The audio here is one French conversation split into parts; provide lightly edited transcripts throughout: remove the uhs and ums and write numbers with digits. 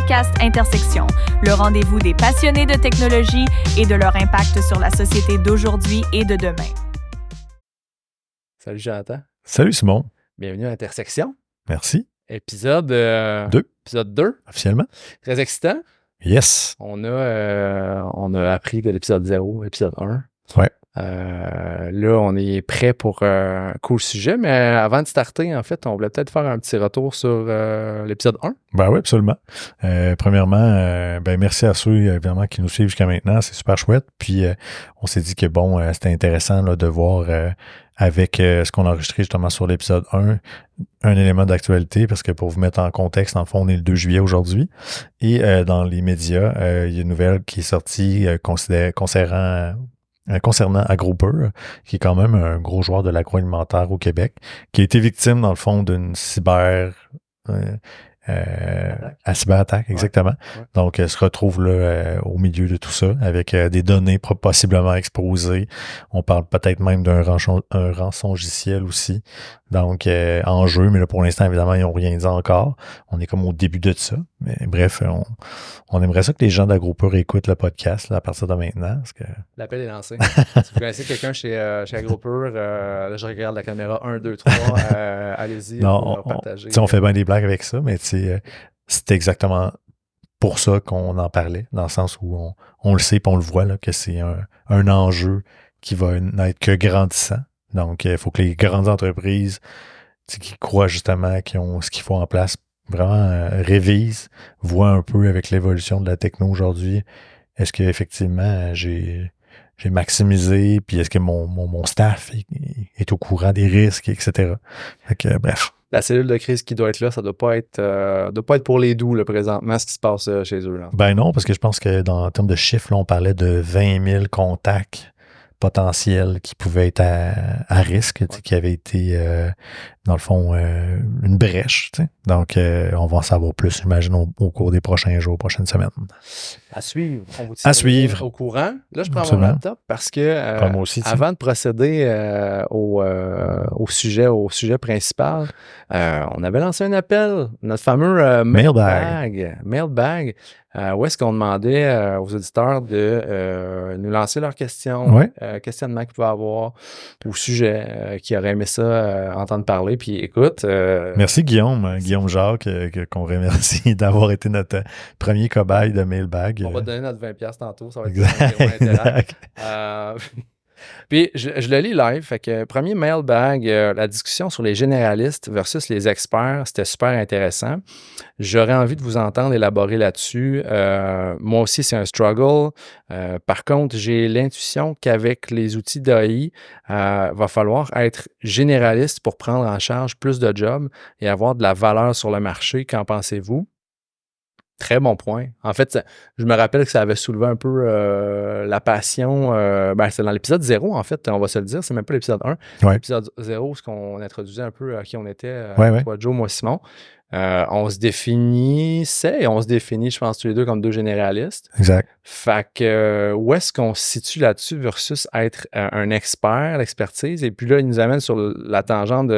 podcast Intersection, le rendez-vous des passionnés de technologie et de leur impact sur la société d'aujourd'hui et de demain. Salut Jonathan. Salut Simon. Bienvenue à Intersection. Merci. Épisode 2. Épisode 2. Officiellement. Très excitant. Yes. On a appris de l'épisode 0, épisode 1. Ouais. Là, on est prêt pour un cool sujet, mais avant de starter, en fait, on voulait peut-être faire un petit retour sur l'épisode 1. Ben oui, absolument. Premièrement, merci à ceux évidemment qui nous suivent jusqu'à maintenant. C'est super chouette. Puis, on s'est dit que c'était intéressant là, de voir avec ce qu'on a enregistré justement sur l'épisode 1, un élément d'actualité, parce que pour vous mettre en contexte, en fond, on est le 2 juillet aujourd'hui. Et dans les médias, il y a une nouvelle qui est sortie concernant AgroPur, qui est quand même un gros joueur de l'agroalimentaire au Québec, qui a été victime, dans le fond, d'une cyberattaque, exactement. Ouais. Donc, se retrouve là au milieu de tout ça, avec des données possiblement exposées. On parle peut-être même d'un rançongiciel aussi. Donc, en jeu, mais là, pour l'instant, évidemment, ils n'ont rien dit encore. On est comme au début de ça. Mais bref, on aimerait ça que les gens d'AgroPur écoutent le podcast là, à partir de maintenant. Parce que... L'appel est lancé. Si vous connaissez quelqu'un chez AgroPur, là, je regarde la caméra 1, 2, 3, allez-y, on partager. On fait bien des blagues avec ça, mais c'est exactement pour ça qu'on en parlait, dans le sens où on le sait et on le voit, là, que c'est un enjeu qui va n'être que grandissant. Donc, il faut que les grandes entreprises qui croient justement qu'ils ont ce qu'il faut en place, vraiment révisent, voient un peu avec l'évolution de la techno aujourd'hui, est-ce qu'effectivement j'ai maximisé, puis est-ce que mon staff est au courant des risques, etc. Fait que, bref. La cellule de crise qui doit être là, ça doit pas être pour les doux, là, présentement, ce qui se passe chez eux. Là. Ben non, parce que je pense que en termes de chiffres, là, on parlait de 20 000 contacts potentiels qui pouvaient être à risque, ouais. Qui avaient été, dans le fond, une brèche. T'sais. Donc, on va en savoir plus, j'imagine, au cours des prochains jours, prochaines semaines. À suivre. On vous à suivre. Au courant. Là, je prends mon laptop parce que moi aussi, avant de procéder au sujet principal, on avait lancé un appel, notre fameux Mailbag. Où est-ce qu'on demandait aux auditeurs de nous lancer leurs questions, questionnements qu'ils pouvaient avoir au sujet, qui auraient aimé ça entendre parler. Puis écoute... Merci Guillaume Jacques, qu'on remercie d'avoir été notre premier cobaye de Mailbag. On va te donner notre 20$ tantôt, ça va être exact. Puis, je le lis live. Fait que, premier mailbag, la discussion sur les généralistes versus les experts, c'était super intéressant. J'aurais envie de vous entendre élaborer là-dessus. Moi aussi, c'est un struggle. Par contre, j'ai l'intuition qu'avec les outils d'AI, va falloir être généraliste pour prendre en charge plus de jobs et avoir de la valeur sur le marché. Qu'en pensez-vous? Très bon point. En fait, je me rappelle que ça avait soulevé un peu la passion. C'est dans l'épisode 0, en fait, on va se le dire. C'est même pas l'épisode 1. Ouais. L'épisode 0, ce qu'on introduisait un peu à qui on était, toi, Joe, moi, Simon. On se définissait et on se définit, je pense, tous les deux comme deux généralistes. Exact. Fait que où est-ce qu'on se situe là-dessus versus être un expert, l'expertise? Et puis là, il nous amène sur la tangente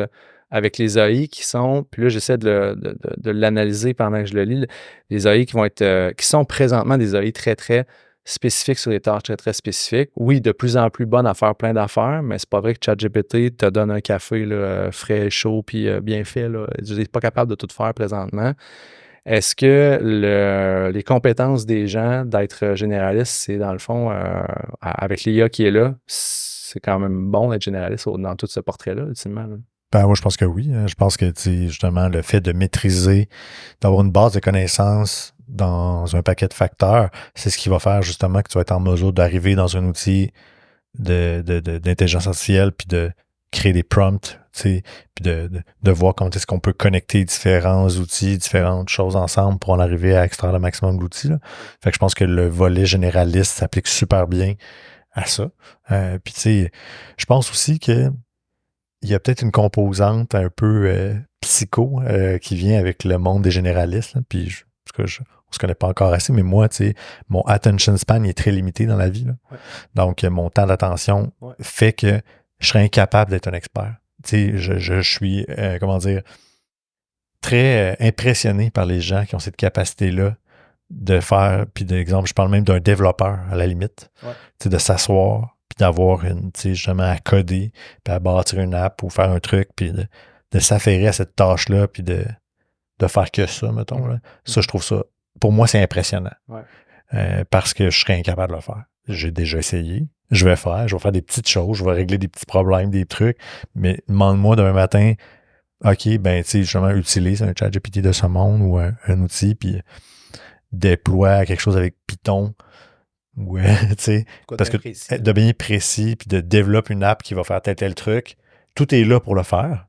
avec les AI qui sont, puis là, j'essaie de l'analyser pendant que je le lis, les AI qui vont être, qui sont présentement des AI très, très spécifiques sur des tâches très, très spécifiques. Oui, de plus en plus bonnes à faire plein d'affaires, mais c'est pas vrai que ChatGPT te donne un café là, frais, chaud, puis bien fait. Là. Je n'es pas capable de tout faire présentement. Est-ce que les compétences des gens d'être généraliste, c'est dans le fond, avec l'IA qui est là, c'est quand même bon d'être généraliste dans tout ce portrait-là, ultimement. Là. Ben, moi, je pense que oui. Je pense que, justement, le fait de maîtriser, d'avoir une base de connaissances dans un paquet de facteurs, c'est ce qui va faire, justement, que tu vas être en mesure d'arriver dans un outil d'intelligence artificielle, puis de créer des prompts, puis de voir comment est-ce qu'on peut connecter différents outils, différentes choses ensemble pour en arriver à extraire le maximum de l'outil. Là. Fait que je pense que le volet généraliste s'applique super bien à ça. Puis, tu sais, je pense aussi que il y a peut-être une composante un peu psycho qui vient avec le monde des généralistes. Là. Puis, on se connaît pas encore assez, mais moi, tu sais, mon attention span est très limité dans la vie. Là. Ouais. Donc, mon temps d'attention fait que je serais incapable d'être un expert. Tu sais, je suis, très impressionné par les gens qui ont cette capacité-là de faire, puis d'exemple, je parle même d'un développeur à la limite, de s'asseoir, puis d'avoir justement à coder, puis à bâtir une app ou faire un truc, puis de s'affairer à cette tâche-là, puis de faire que ça, mettons. Là. Ça, je trouve ça, pour moi, c'est impressionnant. Parce que je serais incapable de le faire. J'ai déjà essayé. Je vais faire des petites choses, je vais régler des petits problèmes, des trucs, mais demande-moi demain matin, OK, ben, tu sais, justement, utilise un ChatGPT de ce monde ou un outil, puis déploie quelque chose avec Python. Ouais, tu sais, parce que de bien précis, puis de développer une app qui va faire tel truc, tout est là pour le faire.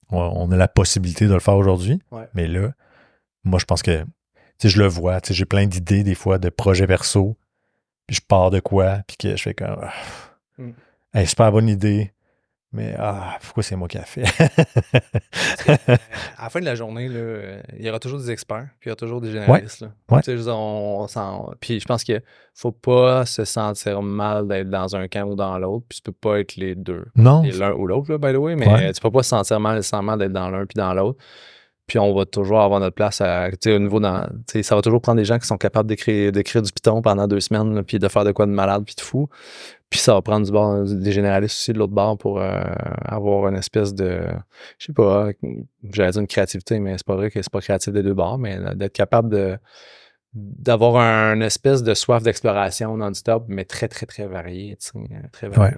On a la possibilité de le faire aujourd'hui, mais là, moi, je pense que, tu sais, je le vois, tu sais, j'ai plein d'idées des fois de projets perso, puis je pars de quoi, puis que je fais comme, hey, super bonne idée, mais pourquoi c'est moi qui ai fait? À la fin de la journée, là, il y aura toujours des experts, puis il y aura toujours des généralistes. Là. Tu sais, puis je pense qu'il ne faut pas se sentir mal d'être dans un camp ou dans l'autre, puis tu peux pas être les deux. Non. L'un ou l'autre, là, by the way, mais tu peux pas se sentir mal nécessairement d'être dans l'un puis dans l'autre. Puis on va toujours avoir notre place au niveau ça va toujours prendre des gens qui sont capables d'écrire du Python pendant 2 semaines, là, puis de faire de quoi de malade puis de fou. Puis ça va prendre des généralistes aussi de l'autre bord pour avoir une espèce de, je sais pas, j'allais dire une créativité, mais c'est pas vrai que c'est pas créatif des deux bords, mais d'être capable d'avoir une espèce de soif d'exploration non-stop, mais très, très, très variée, très variée.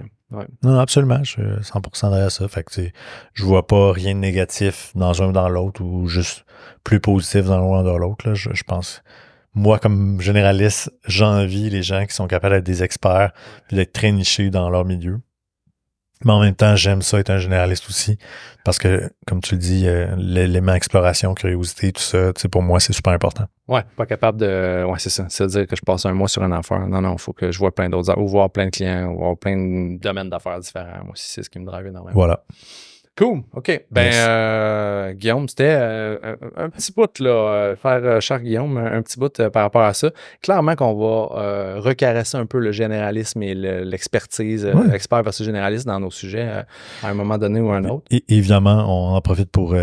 Non, absolument, je suis 100% derrière ça. Fait que je vois pas rien de négatif dans un ou dans l'autre ou juste plus positif dans l'un ou dans l'autre. Je pense, moi, comme généraliste, j'envie les gens qui sont capables d'être des experts et d'être très nichés dans leur milieu. Mais en même temps, j'aime ça être un généraliste aussi parce que, comme tu le dis, l'élément exploration, curiosité, tout ça, pour moi, c'est super important. Ouais, pas capable de... Ouais, c'est ça. C'est-à-dire que je passe un mois sur une affaire. Non, il faut que je vois plein d'autres... Ou voir plein de clients, ou voir plein de domaines d'affaires différents. Moi aussi, c'est ce qui me drive énormément. Voilà. Cool. OK. Ben, Guillaume, c'était un petit bout, là, faire cher Guillaume, un petit bout par rapport à ça. Clairement qu'on va recaresser un peu le généralisme et l'expertise, expert versus généraliste dans nos sujets à un moment donné ou à un autre. Et évidemment, on en profite pour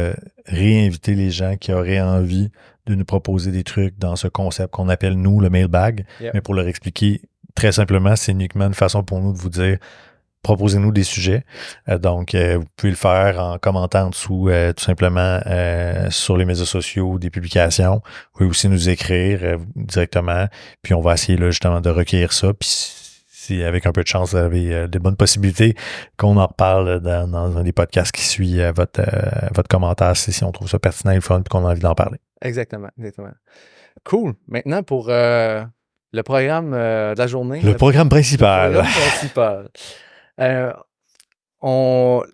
réinviter les gens qui auraient envie de nous proposer des trucs dans ce concept qu'on appelle, nous, le mailbag. Mais pour leur expliquer, très simplement, c'est uniquement une façon pour nous de vous dire proposez-nous des sujets. Donc, vous pouvez le faire en commentant en dessous, tout simplement sur les médias sociaux, des publications. Vous pouvez aussi nous écrire directement. Puis, on va essayer là, justement de recueillir ça. Puis, si avec un peu de chance, vous avez de bonnes possibilités qu'on en reparle dans un des podcasts qui suit votre commentaire, si on trouve ça pertinent et fun et qu'on a envie d'en parler. Exactement. Cool. Maintenant, pour le programme de la journée. Le programme principal. Le programme principal.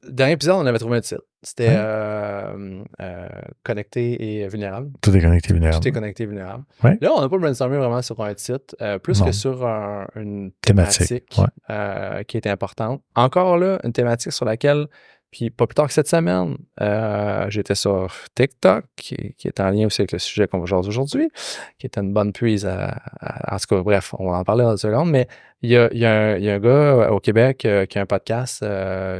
Dernier épisode, on avait trouvé un titre. C'était Connecté et vulnérable. Tout est connecté et vulnérable. Tout est connecté et vulnérable. Ouais. Là, on n'a pas brainstormé vraiment sur un titre, plus que sur une thématique qui était importante. Encore là, une thématique sur laquelle, puis pas plus tard que cette semaine, j'étais sur TikTok, qui est en lien aussi avec le sujet qu'on va jaser aujourd'hui, qui était une bonne prise en tout cas, bref, on va en parler dans une seconde, mais il y a un gars au Québec qui a un podcast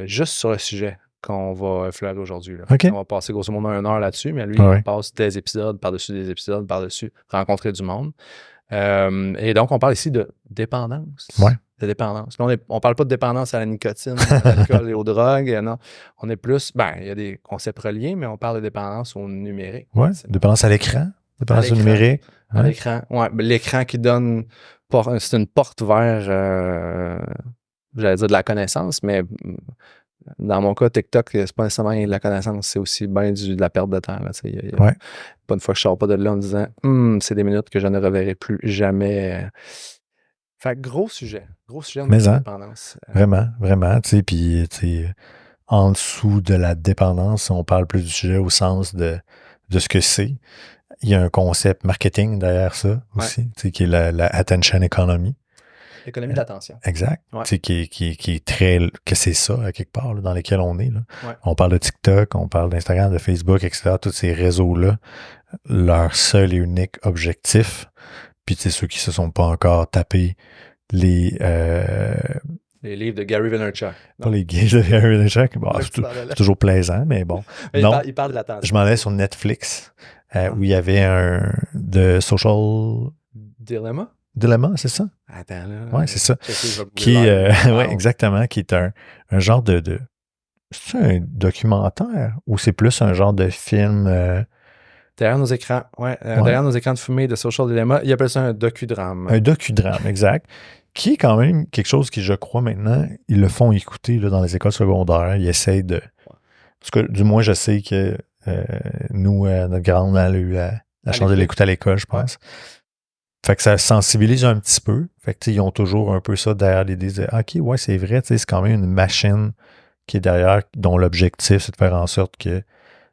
juste sur le sujet qu'on va effleurer aujourd'hui. Okay. On va passer grosso modo 1 heure là-dessus, mais lui, il passe des épisodes par-dessus des épisodes, par-dessus rencontrer du monde. Et donc, on parle ici de dépendance. Ouais. De dépendance. Là, on ne parle pas de dépendance à la nicotine, à l'alcool et aux drogues. Non. On est plus... il y a des concepts reliés, mais on parle de dépendance au numérique. Oui, dépendance à l'écran. Dépendance au numérique. À l'écran. Ouais, l'écran qui donne... C'est une porte vers, j'allais dire de la connaissance, mais dans mon cas, TikTok, c'est pas nécessairement de la connaissance, c'est aussi bien de la perte de temps. Là, pas une fois que je sors pas de là en me disant c'est des minutes que je ne reverrai plus jamais. Fait que gros sujet de dépendance. Vraiment. Puis, en dessous de la dépendance, on parle plus du sujet au sens de ce que c'est. Il y a un concept marketing derrière ça aussi, qui est la attention economy. L'économie de l'attention. Exact. Ouais. Qui est très... que c'est ça, à quelque part, là, dans lesquels on est. Là. Ouais. On parle de TikTok, on parle d'Instagram, de Facebook, etc. Tous ces réseaux-là, leur seul et unique objectif, puis ceux qui se sont pas encore tapés les livres de Gary Vaynerchuk. Pas les livres de Gary Vaynerchuk. C'est toujours plaisant, mais bon. Il parle de l'attention. Je m'en allais sur Netflix, où il y avait de social Dilemma? Dilemma, c'est ça? Attends, là. Ouais, c'est ça. Je vais Qui, googler live. ouais, Wow. exactement, qui est un genre de... C'est un documentaire ou c'est plus un genre de film? Derrière nos écrans. Ouais, Ouais. derrière nos écrans de fumée de Social Dilemma, ils appellent ça un docudrame. Un docudrame, exact. Qui est quand même quelque chose qui, je crois, maintenant, ils le font écouter là, dans les écoles secondaires. Ils essayent de... Parce que, du moins, je sais que nous, notre grande, elle a eu la chance de l'écouter à l'école, je pense. Fait que ça sensibilise un petit peu. Fait que, ils ont toujours un peu ça derrière l'idée de OK, ouais, c'est vrai, c'est quand même une machine qui est derrière, dont l'objectif, c'est de faire en sorte que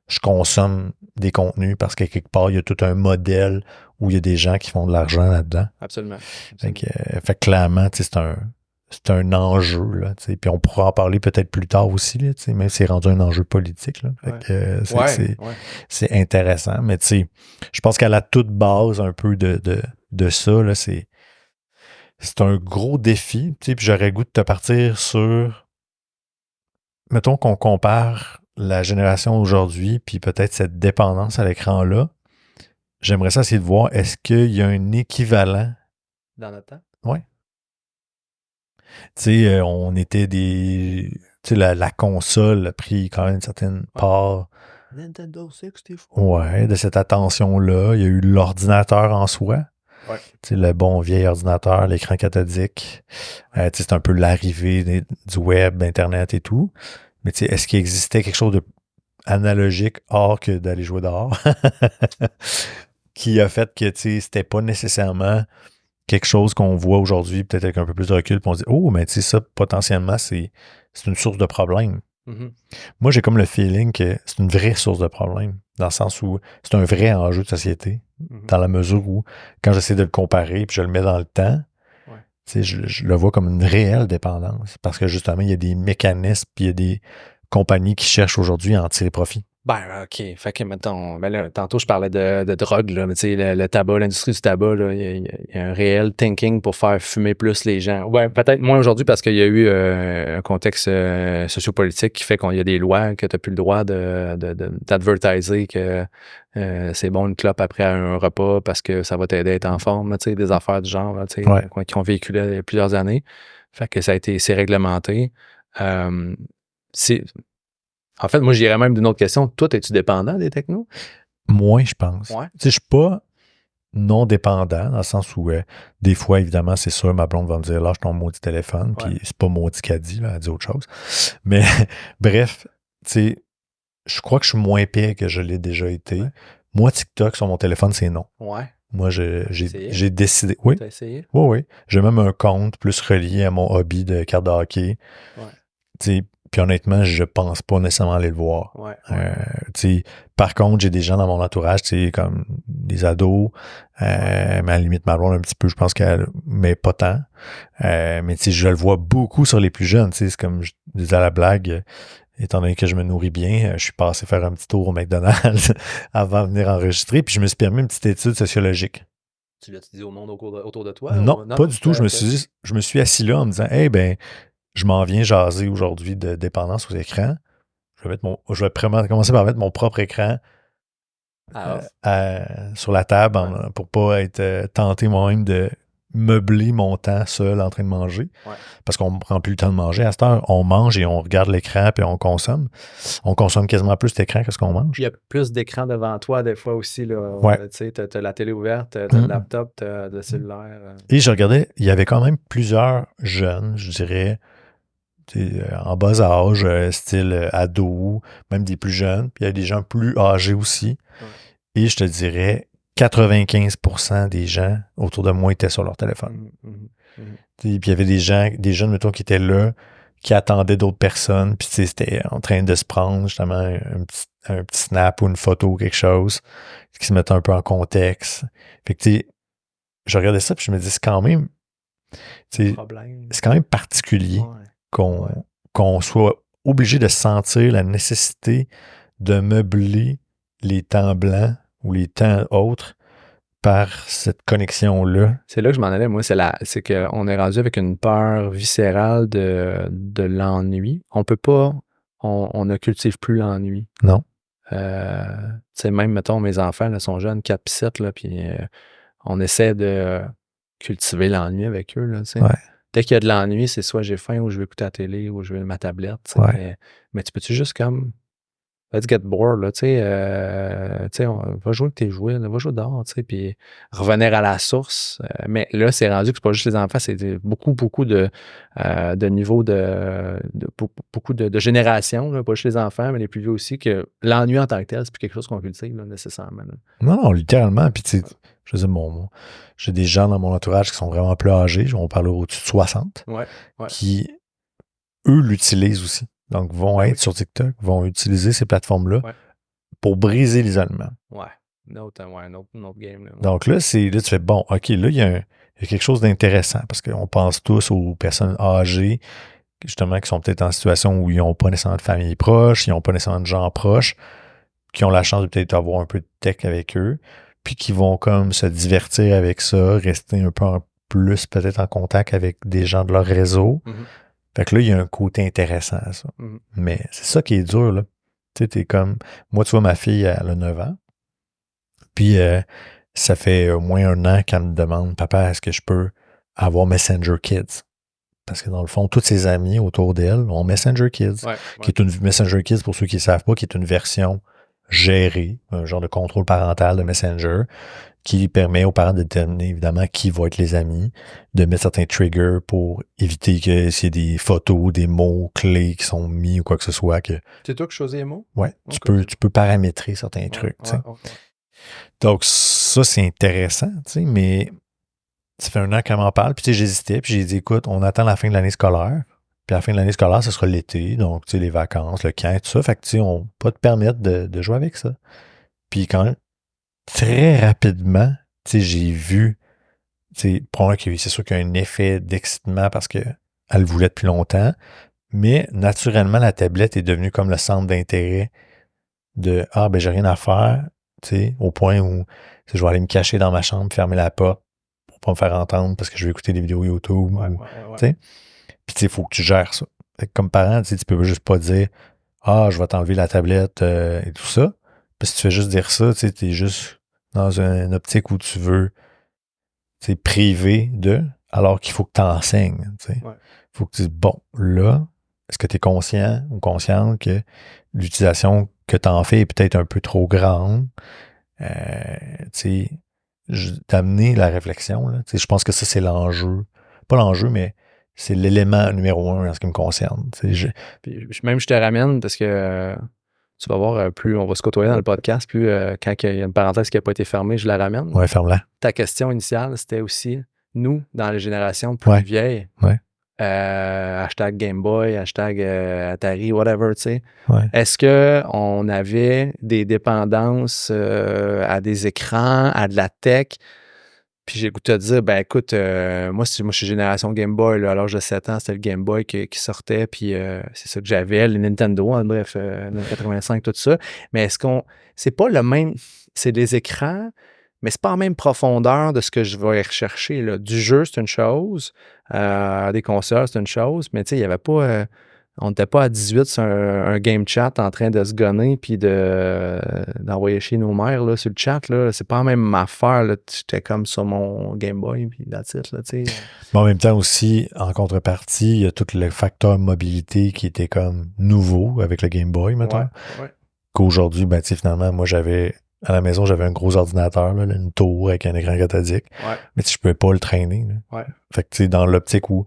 je consomme des contenus parce que quelque part, il y a tout un modèle où il y a des gens qui font de l'argent là-dedans. Absolument. Fait que clairement, c'est un enjeu. Là, puis on pourra en parler peut-être plus tard aussi, là, même si c'est rendu un enjeu politique. Là. Fait que, c'est intéressant. Mais je pense qu'à la toute base un peu de ça, là, c'est un gros défi. Puis j'aurais le goût de te partir sur... Mettons qu'on compare la génération aujourd'hui, puis peut-être cette dépendance à l'écran-là. J'aimerais ça essayer de voir, est-ce qu'il y a un équivalent dans notre temps? Oui. Tu sais, on était des... Tu sais, la console a pris quand même une certaine part... Nintendo 64. Ouais, de cette attention-là. Il y a eu l'ordinateur en soi. Ouais. Tu sais, le bon vieil ordinateur, l'écran cathodique. Tu sais, c'est un peu l'arrivée du web, Internet et tout. Mais tu sais, est-ce qu'il existait quelque chose de analogique hors que d'aller jouer dehors? Qui a fait que, tu sais, c'était pas nécessairement quelque chose qu'on voit aujourd'hui, peut-être avec un peu plus de recul, puis on se dit « Oh, mais tu sais, ça, potentiellement, c'est une source de problème. » Moi, j'ai comme le feeling que c'est une vraie source de problème, dans le sens où c'est un vrai enjeu de société, dans la mesure où, quand j'essaie de le comparer, puis je le mets dans le temps, tu sais, je le vois comme une réelle dépendance, parce que justement, il y a des mécanismes, puis il y a des compagnies qui cherchent aujourd'hui à en tirer profit. Ben, OK. Fait que, mettons, là, tantôt, je parlais de drogue, là, mais tu sais, le tabac, l'industrie du tabac, là, il y a un réel thinking pour faire fumer plus les gens. Ouais, peut-être moins aujourd'hui parce qu'il y a eu un contexte sociopolitique qui fait qu'il y a des lois que tu n'as plus le droit d'advertiser que c'est bon une clope après un repas parce que ça va t'aider à être en forme, tu sais, des affaires du genre, là, tu sais, qui ont véhiculé il y a plusieurs années. Fait que c'est réglementé. En fait, moi, j'irais même d'une autre question. Toi, es-tu dépendant des technos? Moins, je pense. Ouais. Tu sais, je suis pas non dépendant, dans le sens où, des fois, évidemment, c'est sûr, ma blonde va me dire, lâche ton maudit téléphone, puis c'est pas maudit qu'elle dit, là, elle dit autre chose. Mais, bref, tu sais, je crois que je suis moins pire que je l'ai déjà été. Ouais. Moi, TikTok sur mon téléphone, c'est non. Ouais. Moi, j'ai décidé. Oui. T'as essayé? Oui, oui. J'ai même un compte plus relié à mon hobby de carte de hockey. Ouais. Tu sais, puis honnêtement, je pense pas nécessairement aller le voir. Ouais. Par contre, j'ai des gens dans mon entourage, comme des ados, mais à la limite, ma blonde un petit peu, je pense qu'elle, mais pas tant. Mais je le vois beaucoup sur les plus jeunes. C'est comme je disais à la blague, étant donné que je me nourris bien, je suis passé faire un petit tour au McDonald's avant de venir enregistrer, puis je me suis permis une petite étude sociologique. Tu l'as dit au monde autour de toi? Non, pas du tout. Je me suis assis là en me disant, je m'en viens jaser aujourd'hui de dépendance aux écrans. Je vais commencer par mettre mon propre écran sur la table pour pas être tenté moi-même de meubler mon temps seul en train de manger. Ouais. Parce qu'on ne prend plus le temps de manger. À cette heure, on mange et on regarde l'écran puis on consomme. On consomme quasiment plus d'écran que ce qu'on mange. Il y a plus d'écran devant toi des fois aussi. Là. Ouais. Tu sais, t'as la télé ouverte, t'as le laptop, t'as le cellulaire. Et je regardais, il y avait quand même plusieurs jeunes, je dirais, en bas âge, style ado, même des plus jeunes. Puis il y a des gens plus âgés aussi. Ouais. Et je te dirais, 95% des gens autour de moi étaient sur leur téléphone. Puis il y avait des jeunes, mettons, qui étaient là, qui attendaient d'autres personnes. Puis c'était en train de se prendre justement un petit snap ou une photo ou quelque chose, qui se mettait un peu en contexte. Fait que je regardais ça, puis je me dis, c'est quand même particulier. Ouais. Qu'on soit obligé de sentir la nécessité de meubler les temps blancs ou les temps autres par cette connexion-là. C'est là que je m'en allais, moi. C'est qu'on est rendu avec une peur viscérale de l'ennui. On peut pas... On ne cultive plus l'ennui. Non. Tu sais, même, mettons, mes enfants là, sont jeunes, 4 pis 7, là, puis on essaie de cultiver l'ennui avec eux, là, tu sais. Ouais. Dès qu'il y a de l'ennui, c'est soit j'ai faim ou je veux écouter la télé ou je veux ma tablette, tu sais. Ouais. Mais tu peux-tu juste comme let's get bored, là, tu sais, va jouer avec tes jouets, là, va jouer dehors, tu sais, puis revenir à la source. Mais là, c'est rendu que c'est pas juste les enfants, c'est beaucoup de niveau beaucoup de générations, là, pas juste les enfants, mais les plus vieux aussi, que l'ennui en tant que tel, c'est plus quelque chose qu'on cultive, là, nécessairement. Là. Non, littéralement. Puis, tu sais, je veux dire, j'ai des gens dans mon entourage qui sont vraiment plus âgés, on parle au-dessus de 60, Ouais. qui, eux, l'utilisent aussi. Donc, vont être sur TikTok, vont utiliser ces plateformes-là pour briser l'isolement. Ouais. Un autre game. Là. Ouais. Donc là, tu fais, bon, OK, là, il y a quelque chose d'intéressant parce qu'on pense tous aux personnes âgées, justement, qui sont peut-être en situation où ils n'ont pas nécessairement de famille proche, ils n'ont pas nécessairement de gens proches, qui ont la chance de peut-être avoir un peu de tech avec eux, puis qui vont comme se divertir avec ça, rester un peu plus peut-être en contact avec des gens de leur réseau. Fait que là, il y a un côté intéressant à ça. Mais c'est ça qui est dur, là. Tu sais, t'es comme... Moi, tu vois, ma fille, elle a 9 ans. Puis, ça fait au moins 1 an qu'elle me demande, « Papa, est-ce que je peux avoir Messenger Kids? » Parce que dans le fond, tous ses amis autour d'elle ont Messenger Kids, qui est une Messenger Kids, pour ceux qui ne savent pas, qui est une version gérée, un genre de contrôle parental de Messenger, qui permet aux parents de déterminer évidemment qui vont être les amis, de mettre certains triggers pour éviter que s'il y a des photos, des mots clés qui sont mis ou quoi que ce soit. C'est toi qui choisis les mots? Ouais, tu peux paramétrer certains trucs. Donc ça, c'est intéressant, mais ça fait 1 an qu'elle m'en parle, puis j'hésitais, puis j'ai dit, écoute, on attend la fin de l'année scolaire, puis à la fin de l'année scolaire, ce sera l'été, donc les vacances, le camp, tout ça, fait que on peut te permettre de jouer avec ça. Puis quand même, très rapidement, j'ai vu, pour un, c'est sûr qu'il y a un effet d'excitement parce qu'elle le voulait depuis longtemps, mais naturellement, la tablette est devenue comme le centre d'intérêt de « Ah, ben j'ai rien à faire », au point où je vais aller me cacher dans ma chambre, fermer la porte pour pas me faire entendre parce que je vais écouter des vidéos YouTube. Puis il faut que tu gères ça. Fait que comme parent, tu peux juste pas dire « Ah, je vais t'enlever la tablette et tout ça ». Puis si tu fais juste dire ça, tu es juste dans une optique où tu veux priver d'eux, alors qu'il faut que tu enseignes. Il faut que tu dises, bon, là, est-ce que tu es conscient ou consciente que l'utilisation que tu en fais est peut-être un peu trop grande? D'amener la réflexion. Là, je pense que ça, c'est l'enjeu. Pas l'enjeu, mais c'est l'élément numéro 1 en ce qui me concerne. Puis, même je te ramène parce que tu vas voir, plus on va se côtoyer dans le podcast, plus quand il y a une parenthèse qui n'a pas été fermée, je la ramène. Ouais, ferme-la. Ta question initiale, c'était aussi, nous, dans les générations plus vieilles, hashtag Game Boy, hashtag Atari, whatever, tu sais. Est-ce qu'on avait des dépendances à des écrans, à de la tech? Puis j'ai le goût de te dire, ben écoute, moi, je suis génération Game Boy, là, à l'âge de 7 ans, c'était le Game Boy qui sortait, puis c'est ça que j'avais, le Nintendo, bref, le 85, tout ça. Mais est-ce c'est pas le même, c'est des écrans, mais c'est pas en même profondeur de ce que je vais rechercher, là. Du jeu, c'est une chose, des consoles, c'est une chose, mais tu sais, il y avait pas... on n'était pas à 18 sur un game chat en train de se gonner puis d'envoyer chez nos mères là, sur le chat. Là. C'est pas la même affaire. J'étais comme sur mon Game Boy puis that's it, là, tu sais. Mais en même temps aussi, en contrepartie, il y a tout le facteur mobilité qui était comme nouveau avec le Game Boy, mettons. Qu'aujourd'hui, ben, finalement, moi, à la maison, j'avais un gros ordinateur, là, une tour avec un écran cathodique. Mais je pouvais pas le traîner. Fait que, tu sais, dans l'optique où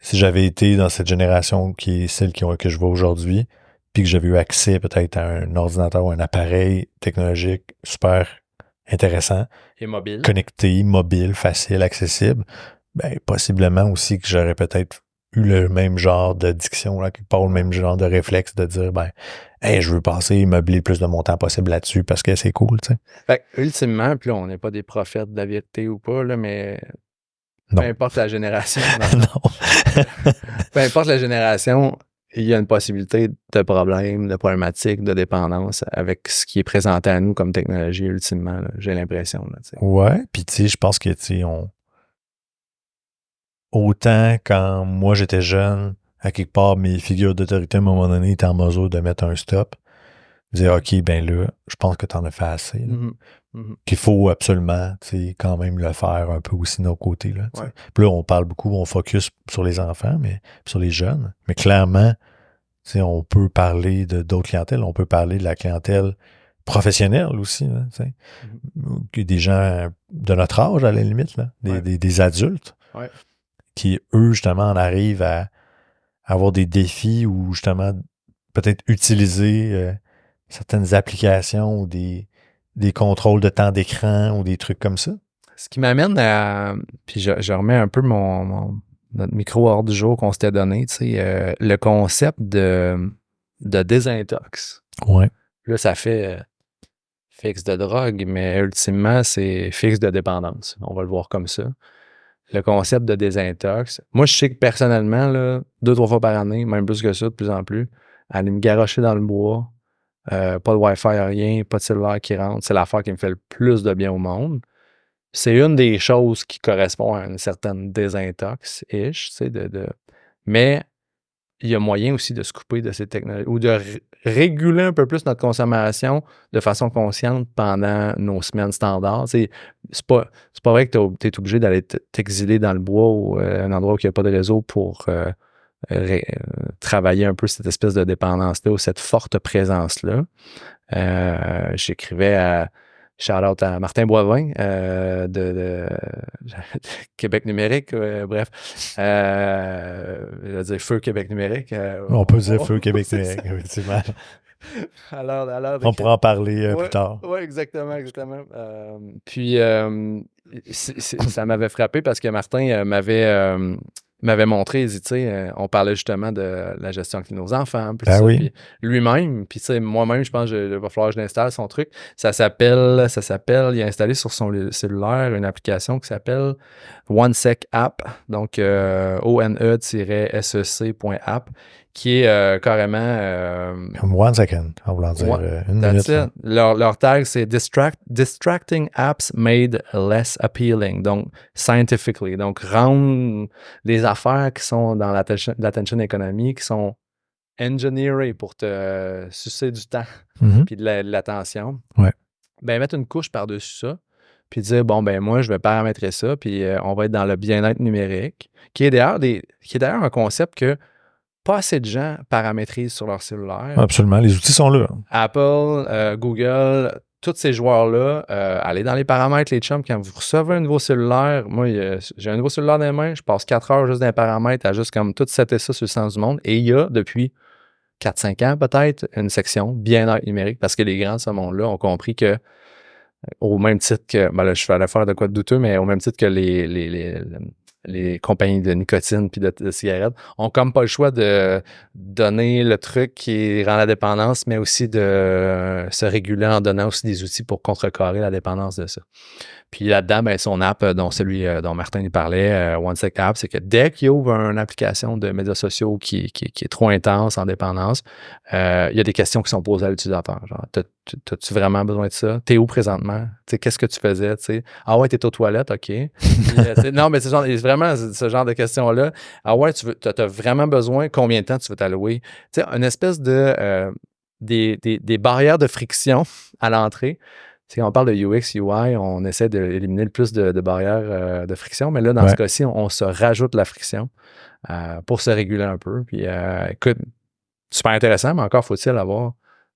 si j'avais été dans cette génération qui est celle que je vois aujourd'hui, puis que j'avais eu accès peut-être à un ordinateur ou un appareil technologique super intéressant, et mobile, connecté, mobile, facile, accessible, ben possiblement aussi que j'aurais peut-être eu le même genre d'addiction, là, quelque part le même genre de réflexe de dire, ben, hey, je veux passer, meubler le plus de mon temps possible là-dessus parce que c'est cool, tu sais. Fait ultimement, puis là, on n'est pas des prophètes de la vérité ou pas, là, mais... Non. Peu importe la génération. Non. Peu importe la génération, il y a une possibilité de problème, de problématique, de dépendance avec ce qui est présenté à nous comme technologie, ultimement. Là, j'ai l'impression. Là, ouais, puis tu sais, je pense que autant quand moi j'étais jeune, à quelque part, mes figures d'autorité à un moment donné étaient en mesure de mettre un stop. Dire, OK, ben là, je pense que t'en as fait assez. qu'il faut absolument, quand même le faire un peu aussi de nos côtés. Là, Ouais. Puis là, on parle beaucoup, on focus sur les enfants, mais sur les jeunes. Mais clairement, on peut parler d'autres clientèles. On peut parler de la clientèle professionnelle aussi. Là, des gens de notre âge, à la limite, là, des adultes qui, eux, justement, en arrivent à avoir des défis ou, justement, peut-être utiliser certaines applications ou des contrôles de temps d'écran ou des trucs comme ça. Ce qui m'amène à... Puis je remets un peu notre micro hors du jour qu'on s'était donné, le concept de désintox. Ouais. Là, ça fait fixe de drogue, mais ultimement, c'est fixe de dépendance. On va le voir comme ça. Le concept de désintox. Moi, je sais que personnellement, là, 2-3 fois par année, même plus que ça, de plus en plus, aller me garrocher dans le bois, pas de Wi-Fi, rien, pas de cellulaire qui rentre, c'est l'affaire qui me fait le plus de bien au monde. C'est une des choses qui correspond à une certaine désintox-ish, mais il y a moyen aussi de se couper de ces technologies ou de réguler un peu plus notre consommation de façon consciente pendant nos semaines standards. C'est pas vrai que tu es obligé d'aller t'exiler dans le bois ou un endroit où il n'y a pas de réseau pour travailler un peu cette espèce de dépendance-là ou cette forte présence-là. J'écrivais à shout-out à Martin Boivin de Québec numérique, bref. Je vais dire Feu Québec numérique. On peut dire Feu Québec numérique, effectivement. On pourra en parler plus tard. Oui, exactement. Puis, ça m'avait frappé parce que Martin m'avait montré, on parlait justement de la gestion avec nos enfants, puis oui. Puis lui-même, puis moi-même, je pense qu'il va falloir que je l'installe son truc. Ça s'appelle, il a installé sur son cellulaire une application qui s'appelle OneSec App, donc one-sec.app, qui est carrément... 1 second, en voulant dire une minute. Leur tag, c'est Distracting Apps Made Less Appealing, donc scientifically. Donc, rendre les affaires qui sont dans l'attention economy, qui sont engineerées pour te sucer du temps puis de l'attention. Ouais. Ben, mettre une couche par-dessus ça, puis dire, bon, ben moi, je vais paramétrer ça, puis on va être dans le bien-être numérique, qui est d'ailleurs un concept que pas assez de gens paramétrisent sur leur cellulaire. Absolument, les outils sont là. Apple, Google, tous ces joueurs-là, allez dans les paramètres, les chums, quand vous recevez un nouveau cellulaire, moi, j'ai un nouveau cellulaire dans les mains, je passe 4 heures juste dans les paramètres à juste comme tout setter ça sur le sens du monde. Et il y a, depuis 4-5 ans peut-être, une section bien-être numérique, parce que les grands de ce monde-là ont compris que, au même titre que, ben là, je vais aller faire de quoi de douteux, mais au même titre que les compagnies de nicotine puis de cigarettes ont comme pas le choix de donner le truc qui rend la dépendance, mais aussi de se réguler en donnant aussi des outils pour contrecarrer la dépendance de ça. Puis là-dedans, ben, son app, dont celui dont Martin y parlait, OneSec App, c'est que dès qu'il ouvre une application de médias sociaux qui est trop intense en dépendance, il y a des questions qui sont posées à l'utilisateur. Genre, t'as-tu vraiment besoin de ça? T'es où présentement? Qu'est-ce que tu faisais? T'sais? Ah ouais, t'es aux toilettes, OK. Puis, non, mais c'est vraiment ce genre de questions-là. Ah ouais, t'as vraiment besoin? Combien de temps tu veux t'allouer? Tu sais, une espèce de des barrières de friction à l'entrée. Quand on parle de UX, UI, on essaie d'éliminer le plus de barrières de friction, mais là, dans ce cas-ci, on se rajoute la friction pour se réguler un peu. Puis, écoute, super intéressant, mais encore faut-il avoir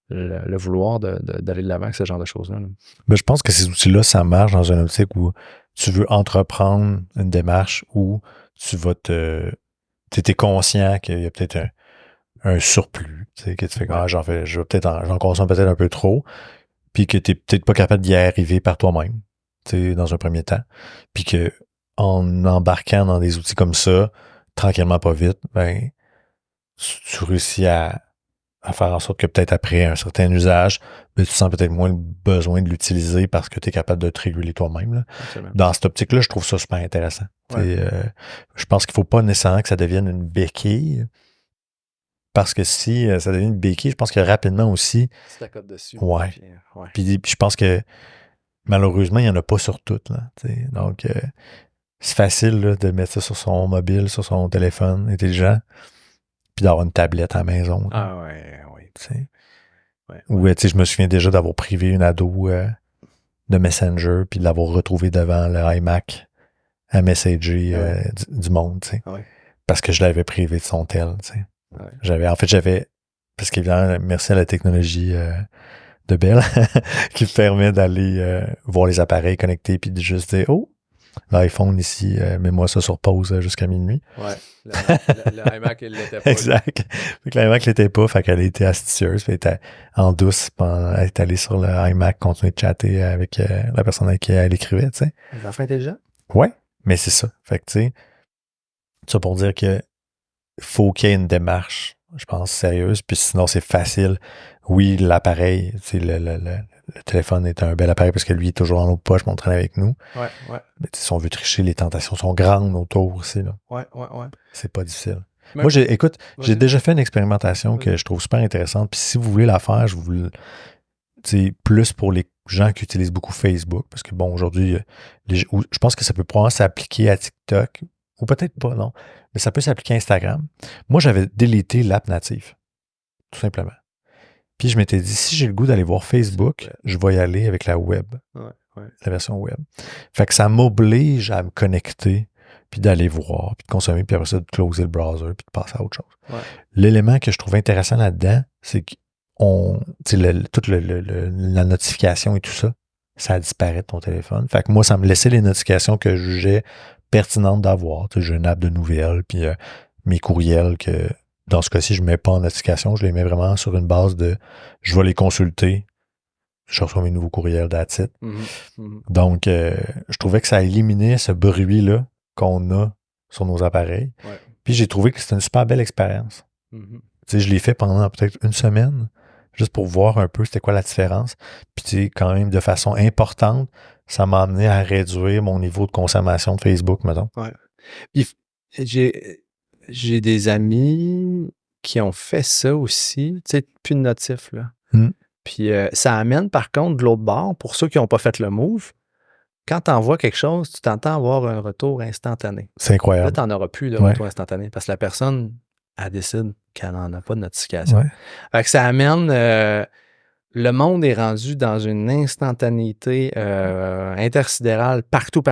le vouloir d'aller de l'avant avec ce genre de choses-là. Mais je pense que ces outils-là, ça marche dans une optique où tu veux entreprendre une démarche où tu vas t'es conscient qu'il y a peut-être un surplus, tu sais, que tu fais j'en consomme peut-être un peu trop, puis que tu n'es peut-être pas capable d'y arriver par toi-même, tu sais, dans un premier temps. Puis que en embarquant dans des outils comme ça, tranquillement, pas vite, ben, tu réussis à faire en sorte que peut-être après un certain usage, ben, tu sens peut-être moins le besoin de l'utiliser parce que tu es capable de te réguler toi-même. Là. Dans cette optique-là, je trouve ça super intéressant. Ouais. Je pense qu'il ne faut pas nécessairement que ça devienne une béquille. Parce que si ça devient une béquille, je pense que rapidement aussi... C'est ta cote dessus. Ouais. Puis je pense que malheureusement, il n'y en a pas sur toutes. Là, donc, c'est facile là, de mettre ça sur son mobile, sur son téléphone intelligent, puis d'avoir une tablette à la maison. Ah ouais. Ouais. Ou je me souviens déjà d'avoir privé une ado de Messenger, puis de l'avoir retrouvé devant le iMac à messager du monde, tu sais. Ouais. Parce que je l'avais privé de son tel, tu sais. Ouais. J'avais, parce qu'évidemment, merci à la technologie de Bell, qui permet d'aller voir les appareils connectés, puis de juste dire, oh, l'iPhone ici, mets-moi ça sur pause jusqu'à minuit. Ouais. Le iMac, il l'était pas. Exact. Fait que l'iMac l'était pas, fait qu'elle était astucieuse, puis elle était en douce, puis elle est allée sur le iMac, continuer de chatter avec la personne avec qui elle écrivait, tu sais. Les enfants intelligents? Ouais, mais c'est ça. Fait que, tu sais, ça pour dire que faut qu'il y ait une démarche, je pense, sérieuse, puis sinon, c'est facile. Oui, l'appareil, tu sais, le téléphone est un bel appareil parce que lui, il est toujours dans nos poches, mais on traîne avec nous. Ouais. Mais si on veut tricher, les tentations sont grandes autour aussi, là. Ouais. C'est pas difficile. Mais, moi, j'ai déjà fait une expérimentation Vas-y. que je trouve super intéressante. Puis si vous voulez la faire, je vous plus pour les gens qui utilisent beaucoup Facebook, parce que bon, aujourd'hui, je pense que ça peut probablement s'appliquer à TikTok, ou peut-être pas, non, mais ça peut s'appliquer à Instagram. Moi, j'avais délité l'app native, tout simplement. Puis je m'étais dit, si j'ai le goût d'aller voir Facebook, je vais y aller avec la web, la version web. Fait que ça m'oblige à me connecter, puis d'aller voir, puis de consommer, puis après ça, de closer le browser, puis de passer à autre chose. Ouais. L'élément que je trouve intéressant là-dedans, c'est que toute la notification et tout ça, ça disparaît de ton téléphone. Fait que moi, ça me laissait les notifications que je jugeais pertinentes d'avoir. J'ai une app de nouvelles, puis mes courriels que, dans ce cas-ci, je ne mets pas en notification, je les mets vraiment sur une base de je vais les consulter, je reçois mes nouveaux courriels that's it. Donc, je trouvais que ça éliminait ce bruit-là qu'on a sur nos appareils. Ouais. Puis j'ai trouvé que c'était une super belle expérience. Je l'ai fait pendant peut-être une semaine, juste pour voir un peu c'était quoi la différence. Puis quand même, de façon importante, ça m'a amené à réduire mon niveau de consommation de Facebook, mettons. Ouais. Puis j'ai des amis qui ont fait ça aussi, tu sais, plus de notif, là. Puis ça amène, par contre, de l'autre bord, pour ceux qui n'ont pas fait le move, quand tu envoies quelque chose, tu t'entends avoir un retour instantané. C'est incroyable. Là, tu n'en auras plus de retour instantané parce que la personne, elle décide qu'elle n'en a pas de notification. Ouais. Fait que ça amène... le monde est rendu dans une instantanéité intersidérale partout.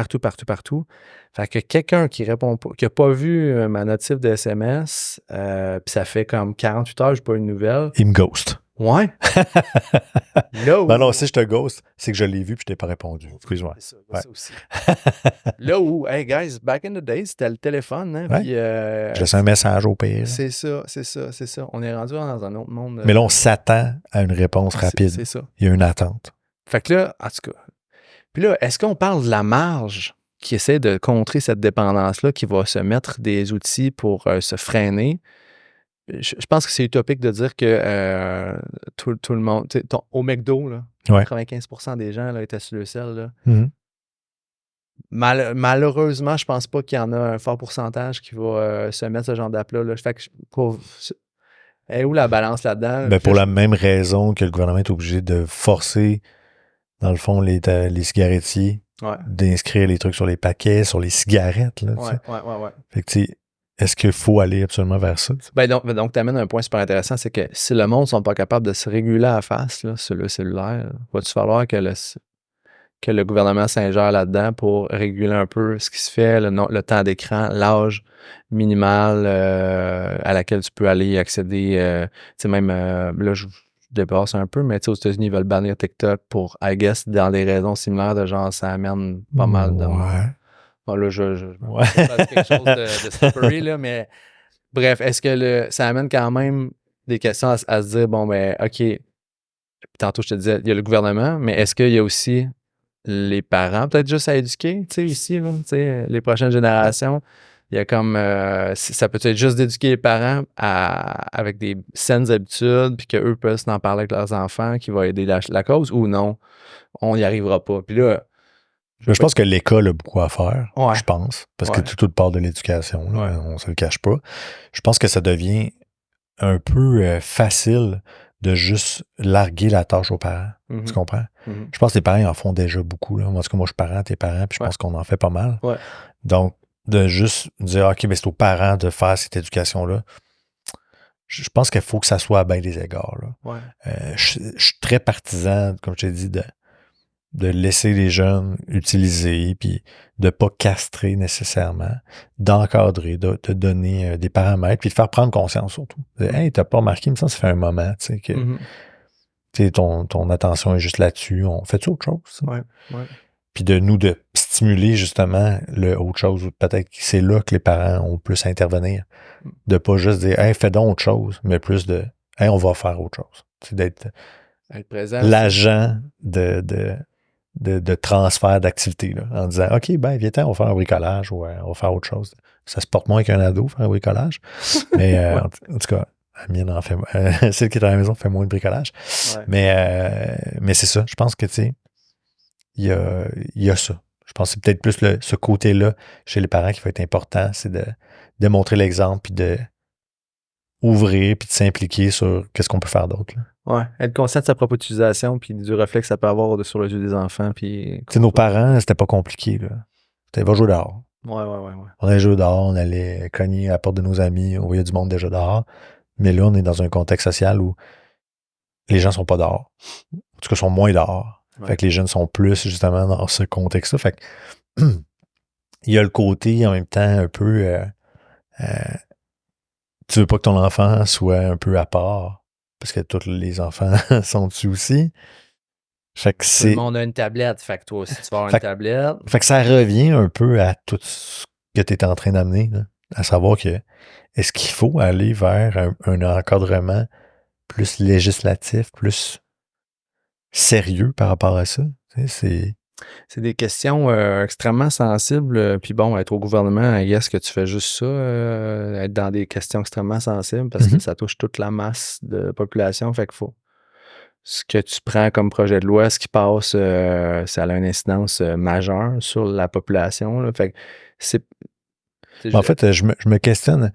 Fait que quelqu'un qui répond pas, qui n'a pas vu ma notif de SMS, puis ça fait comme 48 heures, je n'ai pas eu de nouvelles. Il me ghost. Ouais. Là où... Non, si je te ghost, c'est que je l'ai vu puis je t'ai pas répondu. Excuse-moi. C'est ça aussi. Là où, hey guys, back in the days, c'était le téléphone. Hein, puis, je laisse un message au pire. C'est ça. On est rendu dans un autre monde. Mais là, on s'attend à une réponse rapide. C'est ça. Il y a une attente. Fait que là, en tout cas. Puis là, est-ce qu'on parle de la marge qui essaie de contrer cette dépendance-là, qui va se mettre des outils pour se freiner? Je pense que c'est utopique de dire que tout le monde... Au McDo, là, 95% des gens là, étaient sur le sel. Là. Malheureusement, je pense pas qu'il y en a un fort pourcentage qui va se mettre ce genre d'app-là. Là. Fait que où la balance là-dedans? Ben pour la même raison que le gouvernement est obligé de forcer, dans le fond, les cigarettiers d'inscrire les trucs sur les paquets, sur les cigarettes. Là, ouais. Fait que est-ce qu'il faut aller absolument vers ça? Donc tu amènes un point super intéressant, c'est que si le monde ne sont pas capables de se réguler à la face là, sur le cellulaire, va-tu falloir que le gouvernement s'ingère là-dedans pour réguler un peu ce qui se fait, le temps d'écran, l'âge minimal à laquelle tu peux aller accéder. Tu sais, même là, je dépasse un peu, mais aux États-Unis, ils veulent bannir TikTok pour, I guess, dans des raisons similaires de genre, ça amène pas mal de... Bon, là, je pas quelque chose de slippery, là, mais bref, est-ce que ça amène quand même des questions à se dire, bon, ben, OK, puis tantôt, je te disais, il y a le gouvernement, mais est-ce qu'il y a aussi les parents, peut-être juste à éduquer, tu sais, ici, là, tu sais, les prochaines générations? Il y a comme, ça peut être juste d'éduquer les parents avec des saines habitudes, puis qu'eux peuvent s'en parler avec leurs enfants, qui va aider la cause, ou non, on n'y arrivera pas. Puis là, je pense que l'école a beaucoup à faire, je pense, parce que tout part de l'éducation, on se le cache pas. Je pense que ça devient un peu facile de juste larguer la tâche aux parents, tu comprends? Je pense que les parents en font déjà beaucoup. Là. En tout cas, moi, je suis parent, t'es parent, puis je pense qu'on en fait pas mal. Donc, de juste dire, OK, ben c'est aux parents de faire cette éducation-là, je pense qu'il faut que ça soit à bien des égards. Là. Je suis très partisan, comme je t'ai dit, de laisser les jeunes utiliser, puis de pas castrer nécessairement, d'encadrer, de donner des paramètres, puis de faire prendre conscience surtout. Hey, t'as pas remarqué, mais ça fait un moment, tu sais, que ton attention est juste là-dessus. On fait autre chose? Ouais. Puis de stimuler justement le autre chose. Peut-être que c'est là que les parents ont plus à intervenir. De pas juste dire, hey, fais donc autre chose, mais plus de, hey, on va faire autre chose. C'est d'être l'agent de transfert d'activité, là, en disant, OK, ben, viens-t'en, on va faire un bricolage ou on va faire autre chose. Ça se porte moins qu'un ado, faire un bricolage. Mais en tout cas, la mienne en fait, celle qui est à la maison fait moins de bricolage. Ouais. Mais c'est ça. Je pense que, tu sais, il y a ça. Je pense que c'est peut-être plus ce côté-là chez les parents qui va être important, c'est de démontrer l'exemple, puis de ouvrir, puis de s'impliquer sur qu'est-ce qu'on peut faire d'autre. Là. Ouais, être conscient de sa propre utilisation, puis du reflet que ça peut avoir sur le jeu des enfants. Puis nos parents, c'était pas compliqué. Là. C'était va jouer dehors. Ouais. On allait jouer dehors, on allait cogner à la porte de nos amis, on voyait du monde déjà dehors. Mais là, on est dans un contexte social où les gens sont pas dehors. En tout cas, sont moins dehors. Ouais. Fait que les jeunes sont plus justement dans ce contexte-là. Fait que il y a le côté en même temps un peu tu veux pas que ton enfant soit un peu à part parce que tous les enfants sont dessus aussi. Fait que tout le monde a une tablette, fait que toi aussi tu vas avoir une tablette. Fait que ça revient un peu à tout ce que tu es en train d'amener, là, à savoir que est-ce qu'il faut aller vers un encadrement plus législatif, plus sérieux par rapport à ça? C'est des questions extrêmement sensibles. Puis bon, être au gouvernement, est-ce que tu fais juste ça, être dans des questions extrêmement sensibles parce que ça touche toute la masse de population. Fait qu'il faut. Ce que tu prends comme projet de loi, ce qui passe, ça a une incidence majeure sur la population. Là. Fait que c'est. En fait, je me questionne.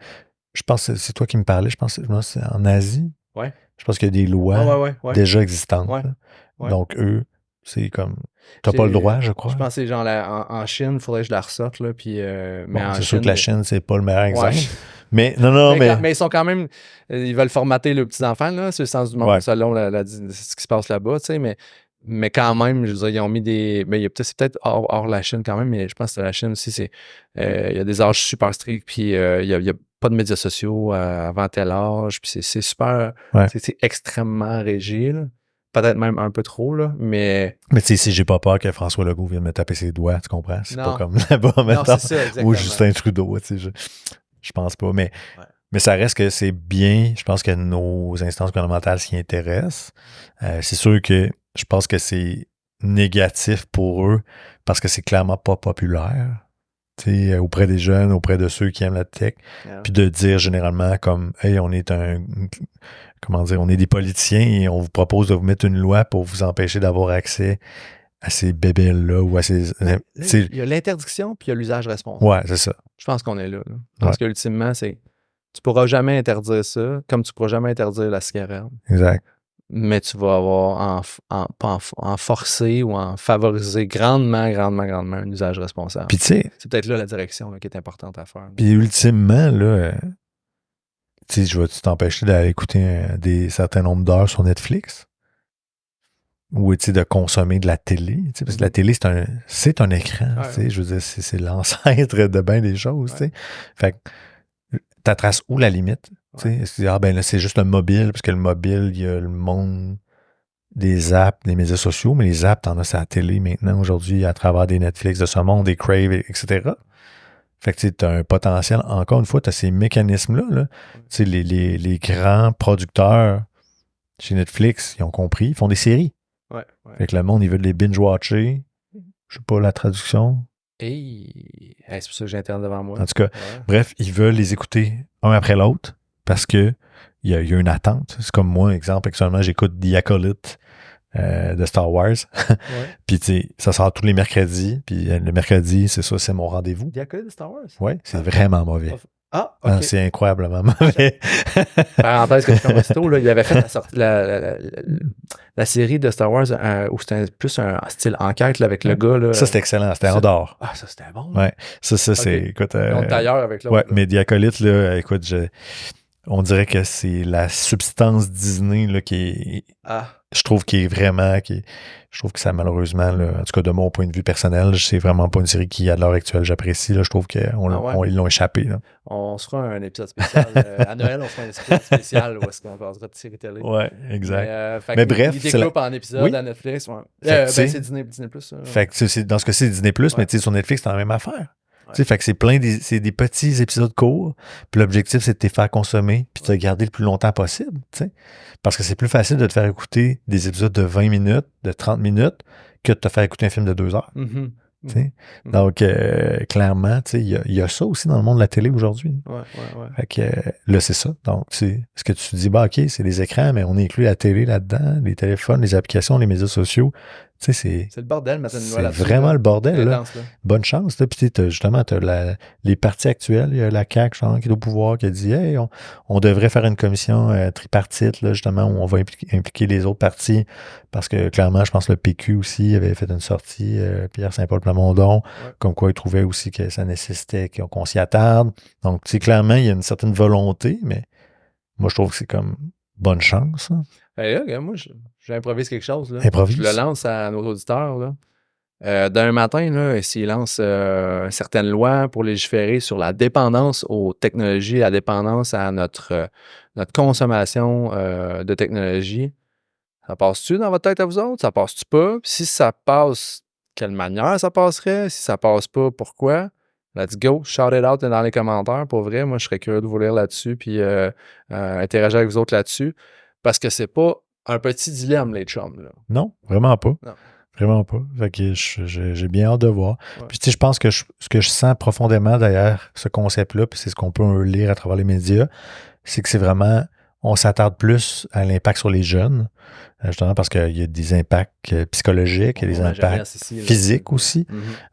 Je pense que c'est toi qui me parlais. Je pense que c'est en Asie. Ouais. Je pense qu'il y a des lois déjà existantes. Ouais. Donc, eux, c'est comme. T'as pas le droit, je crois. Je pense que c'est genre en Chine, il faudrait que je la ressorte. Là, puis, mais c'est sûr que la Chine, c'est pas le meilleur exemple. Ouais. Mais non, mais ils sont quand même. Ils veulent formater leurs petits-enfants, là, c'est le sens du monde, selon ce qui se passe là-bas, tu sais, mais quand même, je veux dire, ils ont mis des. Mais c'est peut-être hors la Chine quand même, mais je pense que la Chine aussi, il y a des âges super stricts, puis il y a pas de médias sociaux avant tel âge, puis c'est super. C'est extrêmement régi, là. Peut-être même un peu trop, là, mais... Mais tu sais, si j'ai pas peur que François Legault vienne me taper ses doigts, tu comprends? C'est pas comme là-bas, maintenant. Non, c'est ça, exactement. Ou Justin Trudeau, tu sais, je pense pas. Mais ça reste que c'est bien. Je pense que nos instances gouvernementales s'y intéressent. C'est sûr que je pense que c'est négatif pour eux parce que c'est clairement pas populaire. Auprès des jeunes, auprès de ceux qui aiment la tech, puis de dire généralement comme « Hey, on est on est des politiciens et on vous propose de vous mettre une loi pour vous empêcher d'avoir accès à ces bébés-là ou à ces... » Il y a l'interdiction puis il y a l'usage responsable. Ouais, c'est ça. Je pense qu'on est là. Parce qu'ultimement, tu pourras jamais interdire ça comme tu pourras jamais interdire la cigarette. Exact. Mais tu vas avoir en forcer ou en favoriser grandement un usage responsable. Puis tu sais... C'est peut-être là la direction là, qui est importante à faire. Puis ultimement, là, tu sais, je vais t'empêcher d'aller écouter certains nombres d'heures sur Netflix? Ou de consommer de la télé? Parce que la télé, c'est un écran. Je veux dire, c'est l'ancêtre de bien des choses. Fait que tu traces où la limite? Là, c'est juste le mobile, parce que le mobile, il y a le monde des apps, des médias sociaux, mais les apps, t'en as sur la télé maintenant, aujourd'hui, à travers des Netflix de ce monde, des Crave, etc. Fait que tu as un potentiel. Encore une fois, tu as ces mécanismes-là. Là. Les grands producteurs chez Netflix, ils ont compris, ils font des séries. Fait que le monde, il veut les binge-watcher. Je sais pas la traduction. C'est pour ça que j'ai Internet devant moi. En tout cas, bref, ils veulent les écouter un après l'autre parce que il y a une attente. C'est comme moi, exemple, actuellement, j'écoute The Acolyte de Star Wars. Puis, tu sais, ça sort tous les mercredis. Puis, le mercredi, c'est ça, c'est mon rendez-vous. The Acolyte de Star Wars? Oui, c'est vraiment mauvais. OK. C'est incroyablement mauvais. Parenthèse que je fais resto, là, il avait fait la série de Star Wars où c'était plus un style enquête là, avec le gars. Là, ça, c'était excellent. C'était Andorre. Ah, ça, c'était bon. Ouais. Ça, c'est... Écoute... On est ailleurs avec l'autre. Ouais, mais The Acolyte, là, écoute, on dirait que c'est la substance Disney là, qui est... Je trouve qu'il est vraiment... je trouve que ça, malheureusement, là, en tout cas de mon point de vue personnel, c'est vraiment pas une série qui, à l'heure actuelle, j'apprécie. Là, je trouve qu'ils l'ont échappé. Là. On se fera un épisode spécial. À Noël, on fera un épisode spécial où est-ce qu'on parlera de série télé. Ouais, exact. Mais bref, il découpe en épisode à Netflix. Ouais. C'est Disney+. Fait que dans ce cas-ci, c'est Disney+, mais sur Netflix, c'est la même affaire. Ouais. Fait que c'est des petits épisodes courts, puis l'objectif, c'est de te faire consommer, puis de te garder le plus longtemps possible, t'sais. Parce que c'est plus facile de te faire écouter des épisodes de 20 minutes, de 30 minutes, que de te faire écouter un film de 2 heures. Mm-hmm. Donc, clairement, il y a ça aussi dans le monde de la télé aujourd'hui. Ouais. Fait que là, c'est ça. Donc, ce que tu dis, OK, c'est les écrans, mais on inclut la télé là-dedans, les téléphones, les applications, les médias sociaux. C'est le bordel, maintenant. C'est vraiment le bordel. Là. Bonne chance. Là. Puis, justement, tu as les partis actuels. Il y a la CAQ, qui est au pouvoir, qui a dit hey, on devrait faire une commission tripartite, là, justement, où on va impliquer les autres partis. Parce que, clairement, je pense que le PQ aussi avait fait une sortie, Pierre Saint-Paul Plamondon, comme quoi il trouvait aussi que ça nécessitait qu'on s'y attarde. Donc, clairement, il y a une certaine volonté, mais moi, je trouve que c'est comme bonne chance. Hein. Là, moi, j'improvise quelque chose. Là. Improvise. Je le lance à nos auditeurs. Là. D'un matin, là, s'ils lancent certaines lois pour légiférer sur la dépendance aux technologies, la dépendance à notre consommation de technologie, ça passe-tu dans votre tête à vous autres? Ça passe-tu pas? Puis si ça passe, quelle manière ça passerait? Si ça passe pas, pourquoi? Let's go, shout it out dans les commentaires. Pour vrai, moi, je serais curieux de vous lire là-dessus puis interagir avec vous autres là-dessus. Parce que c'est pas un petit dilemme, les chums. Là. Non, vraiment pas. Non. Vraiment pas. Fait que j'ai bien hâte de voir. Ouais. Puis, je pense que ce que je sens profondément derrière ce concept-là, puis c'est ce qu'on peut lire à travers les médias, c'est que c'est vraiment, on s'attarde plus à l'impact sur les jeunes, justement parce qu'il y a des impacts psychologiques, il y a des impacts physiques aussi.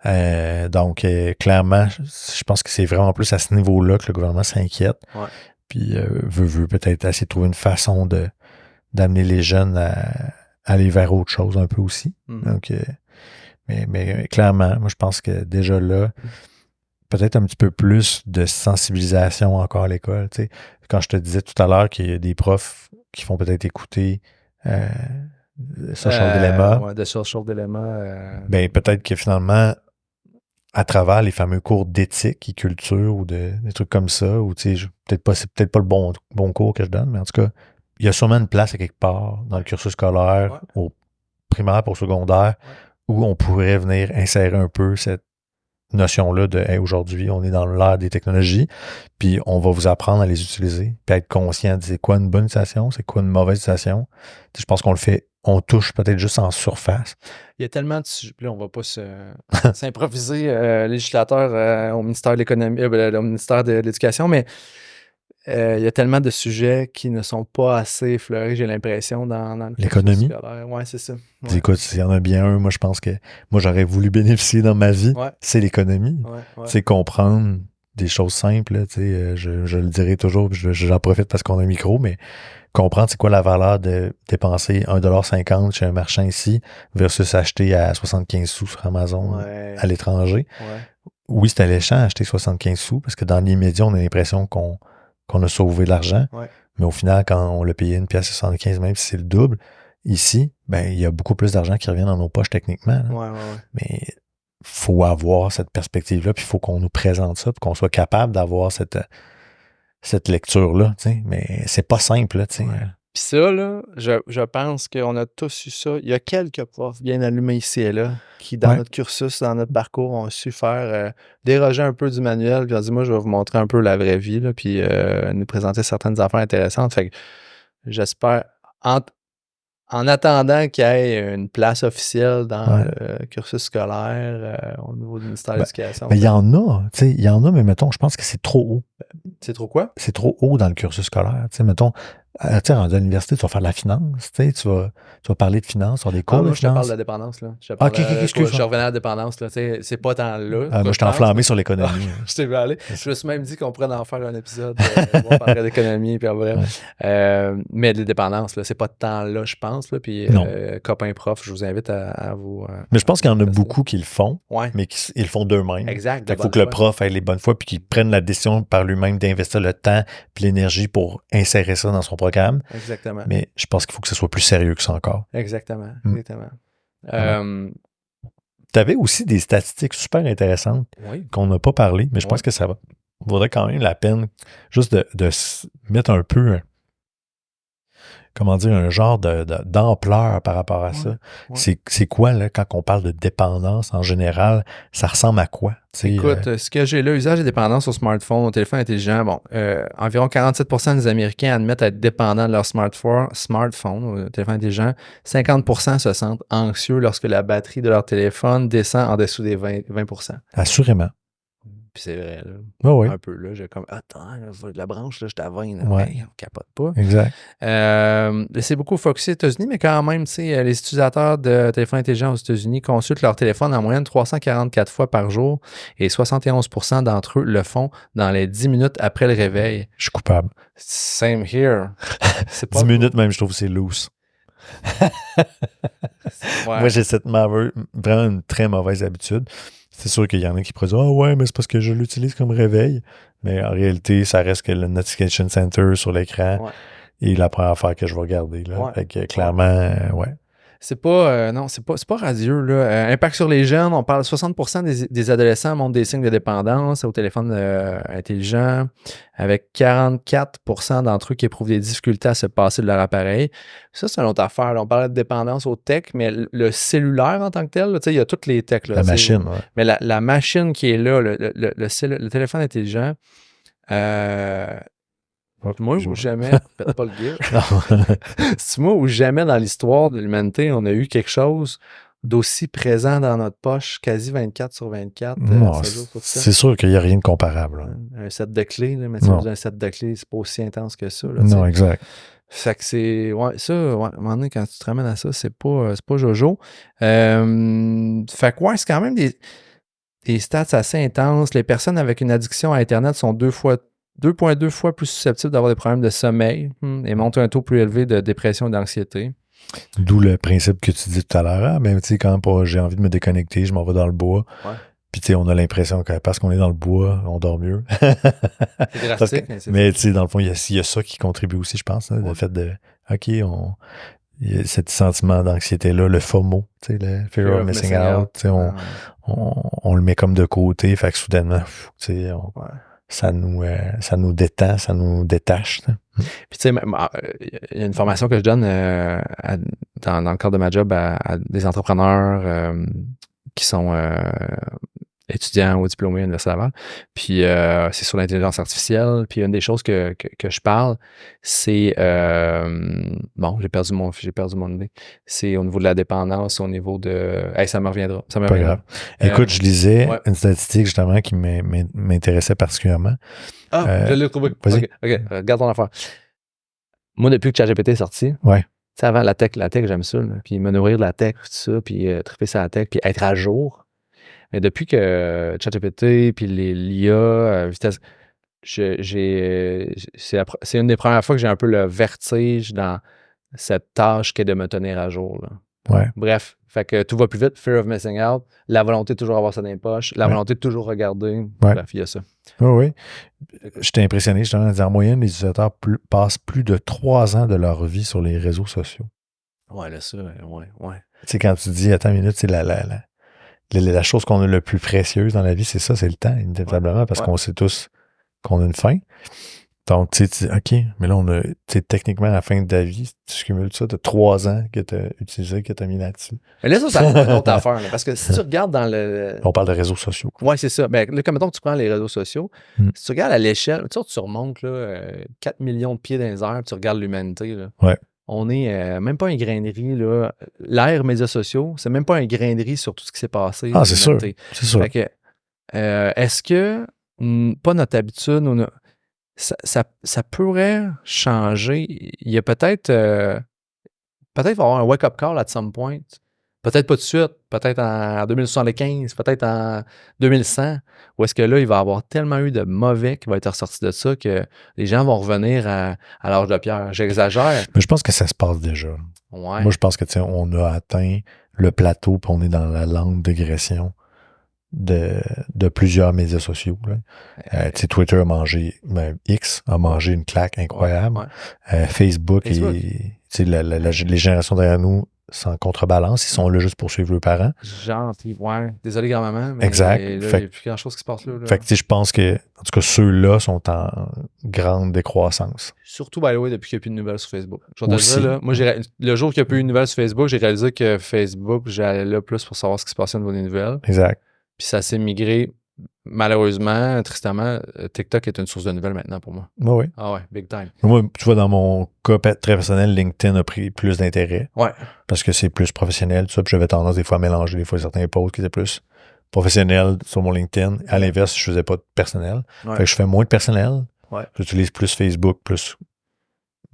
Mm-hmm. Donc, clairement, je pense que c'est vraiment plus à ce niveau-là que le gouvernement s'inquiète. Ouais. Puis, veut peut-être essayer de trouver une façon d'amener les jeunes à aller vers autre chose un peu aussi. Mm-hmm. Donc, mais clairement, moi, je pense que déjà là, peut-être un petit peu plus de sensibilisation encore à l'école. Tu sais. Quand je te disais tout à l'heure qu'il y a des profs qui font peut-être écouter Social Dilemma. Ouais, de Social Dilemma. Ben, peut-être que finalement, à travers les fameux cours d'éthique et culture ou des trucs comme ça, ou tu sais, c'est peut-être pas le bon cours que je donne, mais en tout cas, il y a sûrement une place à quelque part dans le cursus scolaire, au primaire pour au secondaire, où on pourrait venir insérer un peu cette notion-là de hey, aujourd'hui, on est dans l'ère des technologies, puis on va vous apprendre à les utiliser, puis à être conscient de c'est quoi une bonne utilisation, c'est quoi une mauvaise utilisation. Tu sais, je pense qu'on le fait, on touche peut-être juste en surface. Il y a tellement de sujets, là, on va pas s'improviser législateur au ministère de l'Économie, au ministère de l'Éducation, mais il y a tellement de sujets qui ne sont pas assez fleuris, j'ai l'impression, dans l'économie. Oui, c'est ça. Ouais. Écoute, s'il y en a bien un, moi, je pense que moi, j'aurais voulu bénéficier dans ma vie, c'est l'économie. C'est comprendre des choses simples. Là, je le dirai toujours, j'en profite parce qu'on a un micro, mais comprendre c'est quoi la valeur de dépenser 1,50$ chez un marchand ici versus acheter à 75 sous sur Amazon à l'étranger. Ouais. Oui, c'est alléchant acheter 75 sous parce que dans l'immédiat, on a l'impression qu'on a sauvé de l'argent. Ouais. Mais au final, quand on l'a payé 1,75$, même si c'est le double, ici, ben il y a beaucoup plus d'argent qui revient dans nos poches techniquement. Ouais. Mais il faut avoir cette perspective-là, puis il faut qu'on nous présente ça, puis qu'on soit capable d'avoir cette lecture-là. Mais c'est pas simple. Là, ouais. Puis ça, là, je pense qu'on a tous eu ça. Il y a quelques profs bien allumés ici et là qui, dans notre cursus, dans notre parcours, ont su faire déroger un peu du manuel. Puis ont dit, moi, je vais vous montrer un peu la vraie vie, là, puis nous présenter certaines affaires intéressantes. Fait que j'espère, en attendant qu'il y ait une place officielle dans le cursus scolaire au niveau du ministère de l'Éducation. Mais il y en a, mais mettons, je pense que c'est trop haut. C'est trop quoi? C'est trop haut dans le cursus scolaire. Mettons, Rendu à l'université, tu vas faire de la finance, tu vas parler de finance, tu vas avoir des cours de moi, je te parle finance. de la dépendance, là. Je te Ah, parle, excuse-moi. je revenais à la dépendance, là. C'est pas tant là. Moi, je t'ai enflammé sur l'économie. Je t'ai vu aller. Je me suis même dit qu'on pourrait en faire un épisode. On parlerait d'économie, puis après. Ouais. Mais de dépendance, là, c'est pas tant là, je pense. Là, puis, Non. copains profs, je vous invite à vous. Mais je pense qu'il y en a beaucoup qui le font, Ouais. mais ils le font d'eux-mêmes. Exact. Il faut que le prof ait les bonnes fois, puis qu'il prenne la décision par lui-même d'investir le temps puis l'énergie pour insérer ça dans son programme. Exactement. Mais je pense qu'il faut que ce soit plus sérieux que ça encore. Exactement. Tu avais aussi des statistiques super intéressantes qu'on n'a pas parlé, mais je pense que ça vaudrait quand même la peine juste de mettre un peu, comment dire, un genre d'ampleur par rapport à ça. C'est quoi, là, quand on parle de dépendance en général, ça ressemble à quoi? Écoute, ce que j'ai là, usage et dépendance au smartphone, au téléphone intelligent, environ 47% des Américains admettent être dépendants de leur smartphone, au téléphone intelligent. 50% se sentent anxieux lorsque la batterie de leur téléphone descend en dessous des 20%. Assurément. Puis c'est vrai, là. Un peu, là. J'ai comme, attends, là, la branche, là, je t'avais, là. Hey, on capote pas. Exact. C'est beaucoup focusé aux États-Unis, mais quand même, tu sais, les utilisateurs de téléphones intelligents aux États-Unis consultent leur téléphone en moyenne 344 fois par jour et 71% d'entre eux le font dans les 10 minutes après le réveil. Je suis coupable. Same here. 10 minutes même, je trouve que c'est loose. Moi, j'ai vraiment une très mauvaise habitude. C'est sûr qu'il y en a qui pourraient dire « Ah ouais, mais c'est parce que je l'utilise comme réveil. » Mais en réalité, ça reste que le Notification Center sur l'écran est la première affaire que je vais regarder. Là. Fait que clairement, C'est pas, c'est pas radieux. Là. Impact sur les jeunes, on parle 60% des adolescents montrent des signes de dépendance au téléphone intelligent, avec 44% d'entre eux qui éprouvent des difficultés à se passer de leur appareil. Ça, c'est une autre affaire. Là. On parlait de dépendance au tech, mais le cellulaire en tant que tel, il y a toutes les techs. Là, la machine, Mais la machine qui est là, le téléphone intelligent, moi ou jamais, pète pas le gear. C'est moi ou jamais dans l'histoire de l'humanité, on a eu quelque chose d'aussi présent dans notre poche, quasi 24 sur 24. Non, c'est sûr qu'il n'y a rien de comparable. Là. Un set de clés, là, mais un set de clés, c'est pas aussi intense que ça. Là, non, exact. Fait que c'est. Ouais, ça, à un moment donné, quand tu te ramènes à ça, c'est pas jojo. Fait que c'est quand même des stats assez intenses. Les personnes avec une addiction à Internet sont 2,2 fois plus susceptibles d'avoir des problèmes de sommeil et montrent un taux plus élevé de dépression et d'anxiété. D'où le principe que tu dis tout à l'heure. Mais tu sais, quand j'ai envie de me déconnecter, je m'en vais dans le bois. Puis tu sais, on a l'impression que parce qu'on est dans le bois, on dort mieux. C'est drastique. Mais tu sais, dans le fond, il y a ça qui contribue aussi, je pense. Hein, le fait de, OK, il y a ce sentiment d'anxiété-là, le FOMO, tu sais, le Fear of Missing Out. Tu sais, on le met comme de côté. Fait que soudainement, tu sais, ça nous détend, ça nous détache. Puis tu sais, il y a une formation que je donne dans le cadre de ma job à des entrepreneurs qui sont étudiants ou diplômés à l'Université Laval. Puis c'est sur l'intelligence artificielle. Puis une des choses que je parle, c'est j'ai perdu mon idée. C'est au niveau de la dépendance, au niveau de. Ça me reviendra. Pas grave. Écoute, je lisais une statistique justement qui m'intéressait particulièrement. Je l'ai trouvé. Vas-y. OK, regarde ton affaire. Moi, depuis que ChatGPT est sorti, tu sais, avant la tech, j'aime ça. Là, puis me nourrir de la tech, tout ça, puis triper sur la tech, puis être à jour. Mais depuis que ChatGPT, puis l'IA, vitesse, c'est une des premières fois que j'ai un peu le vertige dans cette tâche qu'est de me tenir à jour. Là. Bref, fait que tout va plus vite, fear of missing out, la volonté de toujours avoir ça dans les poches, la volonté de toujours regarder. Bref, il y a ça. Oui. J'étais impressionné, justement, en moyenne, les utilisateurs passent plus de 3 ans de leur vie sur les réseaux sociaux. Ouais, là, ça, ouais. Tu sais, quand tu dis, attends une minute, c'est la chose qu'on a le plus précieuse dans la vie, c'est ça, c'est le temps, inévitablement, parce qu'on sait tous qu'on a une fin. Donc, tu sais, OK, mais là, on a, tu sais, techniquement, à la fin de ta vie, tu cumules ça, tu as 3 ans que tu as utilisé, que tu as mis là-dessus. Mais là, ça, c'est une autre affaire, là, parce que si tu regardes dans le... On parle de réseaux sociaux. Oui, c'est ça. Ben, là, comme mettons que tu prends les réseaux sociaux, si tu regardes à l'échelle, tu remontes là, 4 millions de pieds dans les airs, puis tu regardes l'humanité, là. On est même pas un grain de riz, là. L'ère médias sociaux, c'est même pas un grain de riz sur tout ce qui s'est passé. Ah, c'est sûr. C'est sûr. Fait que, est-ce que, pas notre habitude, ça pourrait changer. Il y a peut-être il va y avoir un wake-up call at some point. Peut-être pas tout de suite, peut-être en 2075, peut-être en 2100, où est-ce que là, il va y avoir tellement eu de mauvais qui va être ressorti de ça que les gens vont revenir à l'âge de pierre. J'exagère. Mais je pense que ça se passe déjà. Ouais. Moi, je pense que, tu sais, on a atteint le plateau, puis on est dans la lente dégression de plusieurs médias sociaux. Tu sais, Twitter a mangé, X a mangé une claque incroyable. Ouais. Facebook, et tu sais, les générations derrière nous s'en contrebalance. Ils sont là juste pour suivre leurs parents. Gentil, ouais. Désolé, grand-maman, mais exact. Là, il n'y a plus grand-chose qui se passe là. Fait que, tu sais, je pense que, en tout cas, ceux-là sont en grande décroissance. Surtout, by the way, depuis qu'il n'y a plus de nouvelles sur Facebook. Je vais te dire, là, moi, le jour qu'il n'y a plus de nouvelles sur Facebook, j'ai réalisé que Facebook, j'allais là plus pour savoir ce qui se passait au niveau des nouvelles. Exact. Puis ça s'est migré, malheureusement, tristement. TikTok est une source de nouvelles maintenant pour moi. Oui. Ah ouais, big time. Moi, tu vois, dans mon cas très personnel, LinkedIn a pris plus d'intérêt. Ouais. Parce que c'est plus professionnel, tout ça. Puis j'avais tendance des fois à mélanger des fois certains posts qui étaient plus professionnels sur mon LinkedIn. À l'inverse, je faisais pas de personnel. Ouais. Fait que je fais moins de personnel. Ouais. J'utilise plus Facebook, plus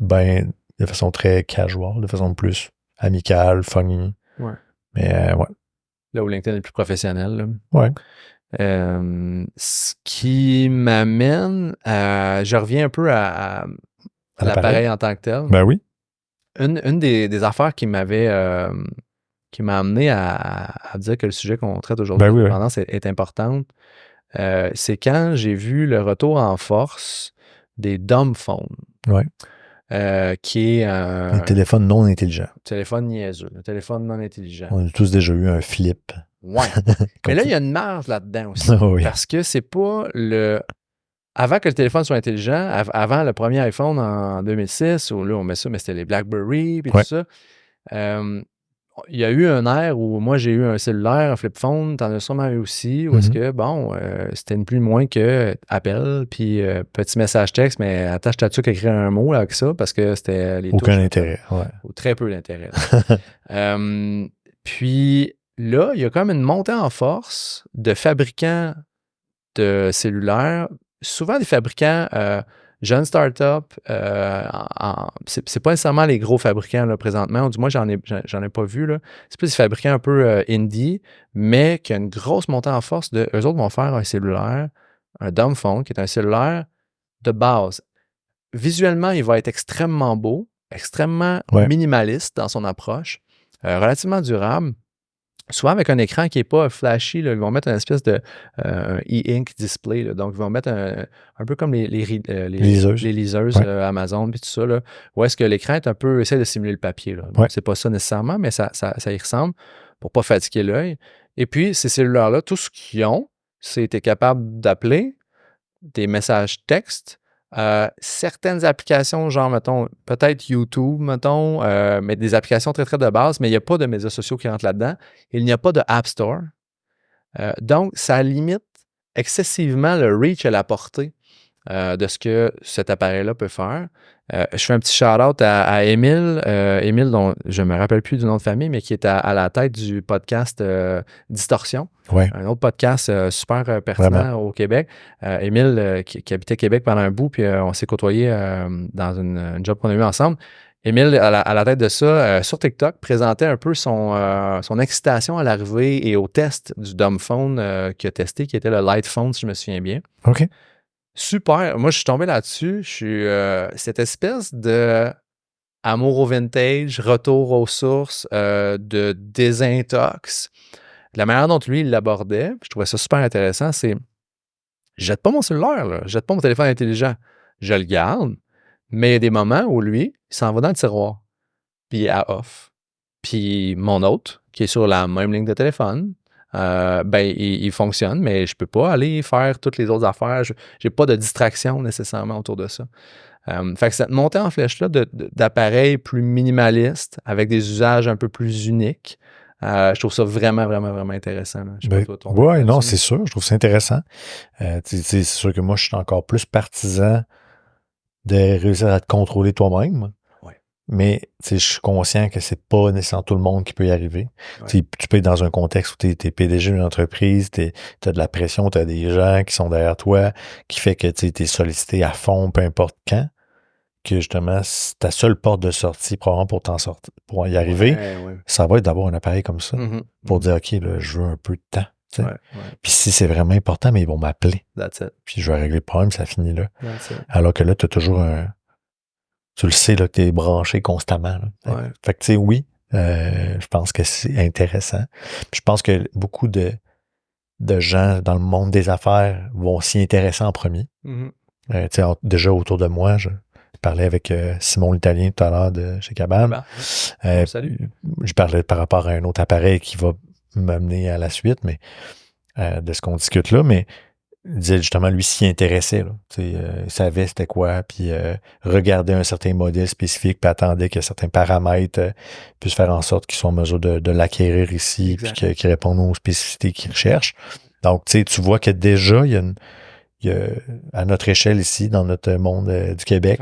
de façon très casual, de façon plus amicale, funny. Ouais. Mais ouais. Là où LinkedIn est plus professionnel. Là. Ouais. Ce qui m'amène à... Je reviens un peu à l'appareil en tant que tel. Ben oui. Une des affaires qui m'a amené à dire que le sujet qu'on traite aujourd'hui, ben oui, l'indépendance, est importante, c'est quand j'ai vu le retour en force des dumb phones. Ouais. Qui est un téléphone non intelligent. Téléphone niaiseux, un téléphone non intelligent. On a tous déjà eu un flip. Ouais. Mais là, il y a une marge là-dedans aussi. Oui. Parce que c'est pas le... Avant que le téléphone soit intelligent, avant le premier iPhone en 2006, où là, on met ça, mais c'était les BlackBerry et tout ça, il y a eu un ère où moi, j'ai eu un cellulaire, un flip phone, t'en as sûrement eu aussi, où est-ce que, bon, c'était ni plus ni moins que appel, puis petit message texte, mais attache ta tuque à écrire un mot avec ça, parce que c'était les aucun touches, intérêt, ouais. Ou très peu d'intérêt. Puis là, il y a comme une montée en force de fabricants de cellulaires, souvent des fabricants jeunes startups, c'est pas nécessairement les gros fabricants là, présentement, ou du moins j'en ai pas vu. Là. C'est plus des fabricants un peu indie, mais qui a une grosse montée en force de eux autres vont faire un cellulaire, un dumb phone, qui est un cellulaire de base. Visuellement, il va être extrêmement beau, extrêmement minimaliste dans son approche, relativement durable. Souvent avec un écran qui n'est pas flashy, là, ils vont mettre une espèce de e-ink display. Là, donc, ils vont mettre un peu comme les liseuses Amazon et tout ça. Là, où est-ce que l'écran est un peu, essaie de simuler le papier. Là. Donc, c'est pas ça nécessairement, mais ça y ressemble pour pas fatiguer l'œil. Et puis, ces cellulaires-là, tout ce qu'ils ont, c'est que tu es capable d'appeler des messages textes, certaines applications, genre, mettons, peut-être YouTube, mettons, mais des applications très, très de base, mais il n'y a pas de médias sociaux qui rentrent là-dedans. Il n'y a pas de App Store. Donc, ça limite excessivement le reach et la portée de ce que cet appareil-là peut faire. Je fais un petit shout-out à Émile, Émile dont je ne me rappelle plus du nom de famille, mais qui est à la tête du podcast Distorsion. Ouais. Un autre podcast super pertinent au Québec. Émile, qui habitait Québec pendant un bout, puis on s'est côtoyés dans une job qu'on a eu ensemble. Émile, à la tête de ça, sur TikTok, présentait un peu son excitation à l'arrivée et au test du dumb phone qu'il a testé, qui était le Light Phone, si je me souviens bien. OK. Super. Moi, je suis tombé là-dessus. Cette espèce de amour au vintage, retour aux sources, de désintox. La manière dont lui, il l'abordait, je trouvais ça super intéressant, c'est je jette pas mon cellulaire, là. Je jette pas mon téléphone intelligent. Je le garde, mais il y a des moments où lui, il s'en va dans le tiroir, puis il est à off. Puis mon autre, qui est sur la même ligne de téléphone, il fonctionne, mais je peux pas aller faire toutes les autres affaires. J'ai pas de distraction nécessairement autour de ça. Fait que cette montée en flèche-là d'appareils plus minimalistes, avec des usages un peu plus uniques, je trouve ça vraiment, vraiment, vraiment intéressant. Oui, non, c'est sûr. Je trouve ça intéressant. C'est sûr que moi, je suis encore plus partisan de réussir à te contrôler toi-même. Ouais. mais je suis conscient que c'est pas nécessairement tout le monde qui peut y arriver. Ouais. Tu peux être dans un contexte où tu es PDG d'une entreprise, tu as de la pression, tu as des gens qui sont derrière toi, qui fait que tu es sollicité à fond, peu importe quand, que justement, ta seule porte de sortie, probablement pour t'en sortir, pour y arriver, ça va être d'avoir un appareil comme ça, pour dire, OK, là, je veux un peu de temps. Puis si c'est vraiment important, mais ils vont m'appeler. That's it. Puis je vais régler le problème, ça finit là. That's it. Alors que là, tu as toujours tu le sais, là, que tu es branché constamment. Là. Fait que, tu sais, oui, je pense que c'est intéressant. Puis je pense que beaucoup de gens dans le monde des affaires vont s'y intéresser en premier. Tu sais, déjà autour de moi, je parlais avec Simon l'Italien tout à l'heure de chez Cabane. Salut. Je parlais par rapport à un autre appareil qui va m'amener à la suite, mais de ce qu'on discute là, mais il disait justement, lui, s'y intéressait. Là. Il savait c'était quoi, puis regardait un certain modèle spécifique, puis attendait que certains paramètres puissent faire en sorte qu'ils soient en mesure de l'acquérir ici, puis qu'ils répondent aux spécificités qu'ils recherchent. Donc, tu vois que déjà, il y a à notre échelle ici, dans notre monde du Québec,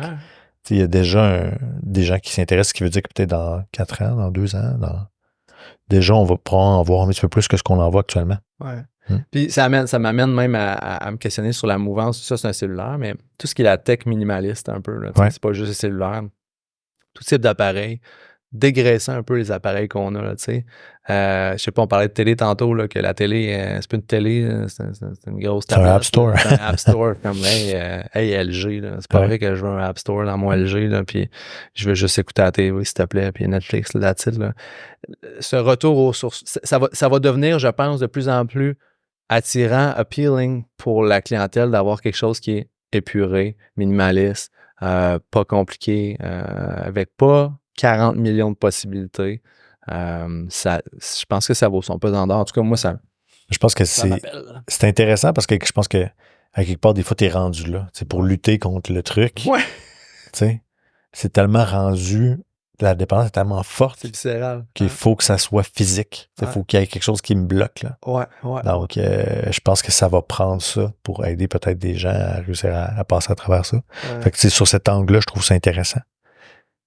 il y a déjà des gens qui s'intéressent, ce qui veut dire que peut-être dans 4 ans, dans 2 ans, déjà, on va pouvoir en voir un petit peu plus que ce qu'on en voit actuellement. Ouais. Puis ça m'amène même à me questionner sur la mouvance. Ça, c'est un cellulaire, mais tout ce qui est la tech minimaliste un peu. Là, c'est pas juste les cellulaires. Tout type d'appareils. Dégraisser un peu les appareils qu'on a. Je sais pas, on parlait de télé tantôt, là, que la télé, c'est pas une télé, c'est une grosse tablette. C'est un App Store. C'est un App Store comme hey, LG. Là. C'est pas vrai que je veux un App Store dans mon LG, là, puis je veux juste écouter la télé, s'il te plaît, puis Netflix, là, that's it, là. Ce retour aux sources, ça va devenir, je pense, de plus en plus attirant, appealing pour la clientèle d'avoir quelque chose qui est épuré, minimaliste, pas compliqué, avec pas 40 millions de possibilités. Je pense que ça vaut son pesant d'or. En tout cas, moi, ça. Je pense que c'est intéressant parce que je pense que à quelque part, des fois, tu es rendu là. Pour lutter contre le truc. Ouais. C'est tellement rendu. La dépendance est tellement forte. C'est viscéral. Qu'il faut que ça soit physique. Il faut qu'il y ait quelque chose qui me bloque. Là. Ouais. Donc, je pense que ça va prendre ça pour aider peut-être des gens à réussir à passer à travers ça. Fait que sur cet angle-là, je trouve ça intéressant.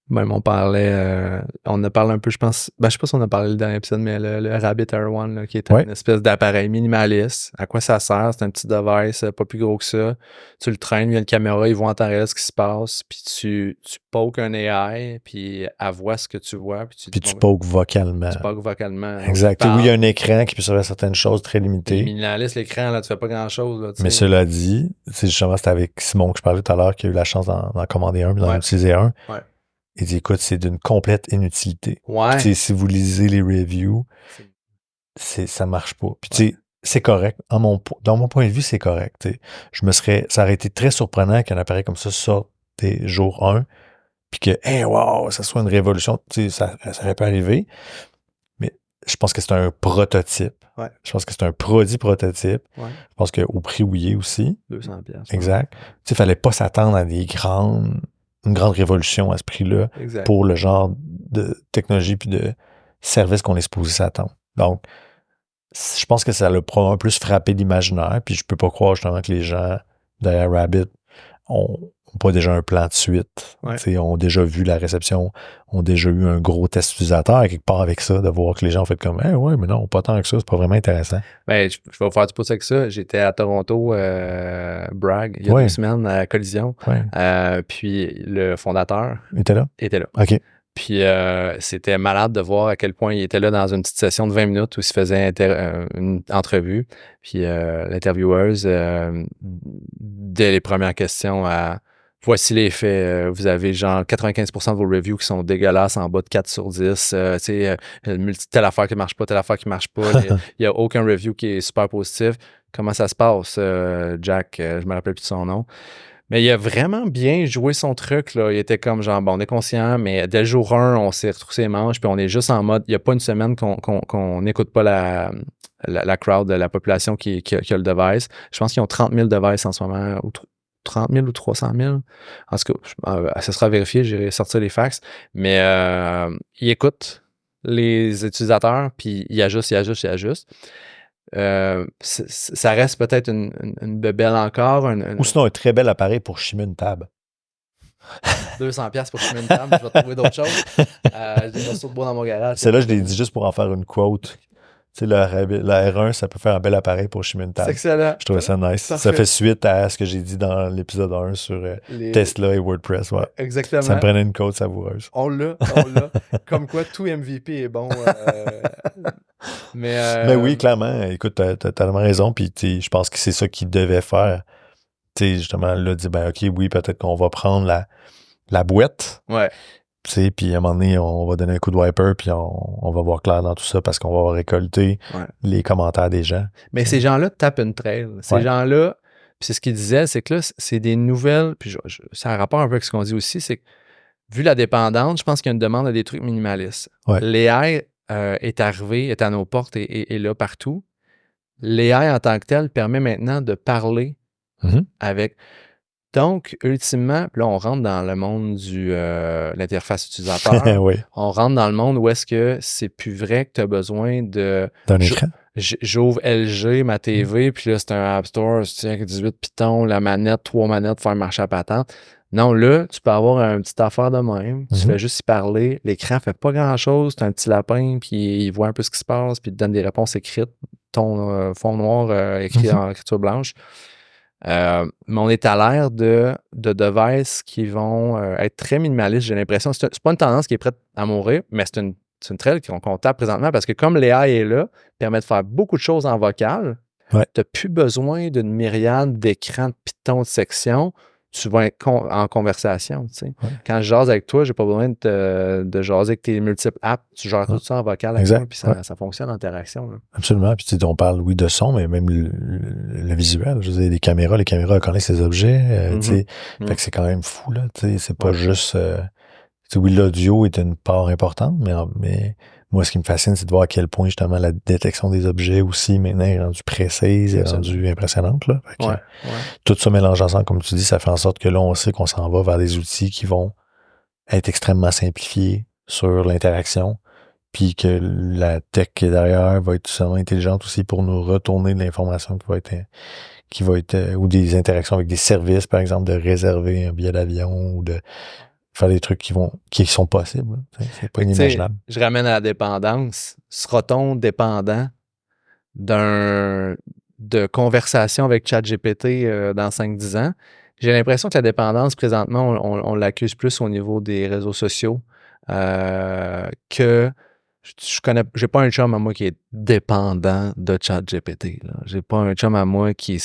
Même on a parlé un peu, je pense, je sais pas si on a parlé le dernier épisode, mais le Rabbit Air One, là, qui est une espèce d'appareil minimaliste. À quoi ça sert? C'est un petit device, pas plus gros que ça. Tu le traînes, il y a une caméra, ils voient en temps réel ce qui se passe, puis tu pokes un AI, puis elle voit ce que tu vois. Puis tu pokes vocalement. Tu pokes vocalement. Exact. Oui, il y a un écran qui peut servir à certaines choses très limitées. Minimaliste, l'écran, là, tu fais pas grand-chose. Là, mais cela dit, justement, c'était avec Simon que je parlais tout à l'heure, qui a eu la chance d'en commander un, puis d'en utiliser un. Il dit, écoute, c'est d'une complète inutilité. Puis, si vous lisez les reviews, ça marche pas. Puis, tu sais, c'est correct. Dans mon point de vue, c'est correct. Ça aurait été très surprenant qu'un appareil comme ça sorte des jours 1, puis que, wow, ça soit une révolution. Tu sais, ça aurait pu arriver. Mais je pense que c'est un prototype. Je pense que c'est un produit prototype. Je pense qu'au prix où il est aussi. 200$. Exact. Tu sais, il fallait pas s'attendre à une grande révolution à ce prix-là pour le genre de technologie puis de service qu'on est supposé s'attendre. Donc, je pense que ça l'a probablement plus frappé l'imaginaire, puis je peux pas croire justement que les gens derrière Rabbit ont pas déjà un plan de suite. Ont déjà vu la réception, ont déjà eu un gros test utilisateur quelque part avec ça, de voir que les gens ont fait comme ouais, mais non, pas tant que ça, c'est pas vraiment intéressant. Ben, je vais vous faire du pouce avec ça. J'étais à Toronto, Bragg, il y a 2 semaines à Collision. Puis le fondateur était là. OK. Puis c'était malade de voir à quel point il était là dans une petite session de 20 minutes où il se faisait une entrevue. Puis l'intervieweuse, dès les premières questions, voici les faits. Vous avez genre 95% de vos reviews qui sont dégueulasses en bas de 4 sur 10. Telle affaire qui marche pas, telle affaire qui marche pas. Il n'y a aucun review qui est super positif. Comment ça se passe, Jack? Je me rappelle plus de son nom. Mais il a vraiment bien joué son truc, là. Il était comme genre, bon, on est conscient, mais dès le jour 1, on s'est retroussé les manches, puis on est juste en mode, il n'y a pas une semaine qu'on n'écoute pas la crowd, la population qui a le device. Je pense qu'ils ont 30 000 devices en ce moment, ou 30 000 ou 300 000. En tout cas, ça sera vérifié, j'irai sortir les fax. Mais il écoute les utilisateurs, puis il ajuste. Ça reste peut-être une bebelle encore. Ou sinon un très bel appareil pour chimer une table. $200 pour fumer une table, je vais trouver d'autres choses. J'ai des morceaux de bois dans mon garage. Celle-là, je l'ai dit juste pour en faire une quote. Tu sais, la R1, ça peut faire un bel appareil pour chimer une C'est table. excellent. Je trouvais ça nice. Parfait. Ça fait suite à ce que j'ai dit dans l'épisode 1 sur Tesla et WordPress. Ouais. Exactement. Ça me prenait une quote savoureuse. On l'a. Comme quoi, tout MVP est bon. Mais oui, clairement. Écoute, t'as tellement raison. Puis je pense que c'est ça qu'il devait faire. Tu sais, justement, là, dit, ben OK, oui, peut-être qu'on va prendre la boîte. Ouais. Tu sais, puis à un moment donné, on va donner un coup de wiper, puis on va voir clair dans tout ça parce qu'on va récolter les commentaires des gens. Mais ces gens-là tapent une trail. Ces gens-là, puis c'est ce qu'ils disaient, c'est que là, c'est des nouvelles, puis ça a rapport un peu avec ce qu'on dit aussi, c'est que vu la dépendance, je pense qu'il y a une demande à des trucs minimalistes. Ouais. L'AI est arrivé, est à nos portes et est là partout. L'AI en tant que tel permet maintenant de parler avec... Donc, ultimement, là, on rentre dans le monde de l'interface utilisateur. Oui. On rentre dans le monde où est-ce que c'est plus vrai que tu as besoin d'un écran. J'ouvre LG, ma TV, puis là, c'est un App Store, c'est avec 18 pitons, la manette, 3 manettes, faire marcher à patente. Non, là, tu peux avoir une petite affaire de même. Tu fais juste y parler. L'écran fait pas grand-chose. Tu as un petit lapin, puis il voit un peu ce qui se passe, puis il te donne des réponses écrites. Ton fond noir écrit en écriture blanche. Mais on est à l'ère de devices qui vont être très minimalistes, j'ai l'impression. C'est pas une tendance qui est prête à mourir, mais c'est une trail qu'on tape présentement parce que comme l'AI est là, permet de faire beaucoup de choses en vocal. Tu n'as plus besoin d'une myriade d'écrans, de pitons, de sections. Tu vas être en conversation. Tu sais. Quand je jase avec toi, j'ai pas besoin de jaser avec tes multiples apps. Tu gères tout ça en vocal avec moi, puis ça fonctionne en interaction. Là. Absolument. Puis on parle, oui, de son, mais même le visuel. Je veux dire, les caméras reconnaissent les objets. Fait que c'est quand même fou. Là, c'est pas juste... oui, l'audio est une part importante, mais moi, ce qui me fascine, c'est de voir à quel point, justement, la détection des objets aussi, maintenant, est rendue précise, est rendue impressionnante. Là. Tout ça mélange ensemble, comme tu dis, ça fait en sorte que là, on sait qu'on s'en va vers des outils qui vont être extrêmement simplifiés sur l'interaction, puis que la tech qui est derrière va être tout simplement intelligente aussi pour nous retourner de l'information qui va être ou des interactions avec des services, par exemple, de réserver un billet d'avion ou de faire des trucs qui sont possibles. C'est pas inimaginable. Je ramène à la dépendance. Sera-t-on dépendant de conversation avec ChatGPT dans 5-10 ans? J'ai l'impression que la dépendance, présentement, on l'accuse plus au niveau des réseaux sociaux que j'ai pas un chum à moi qui est dépendant de ChatGPT. J'ai pas un chum à moi qui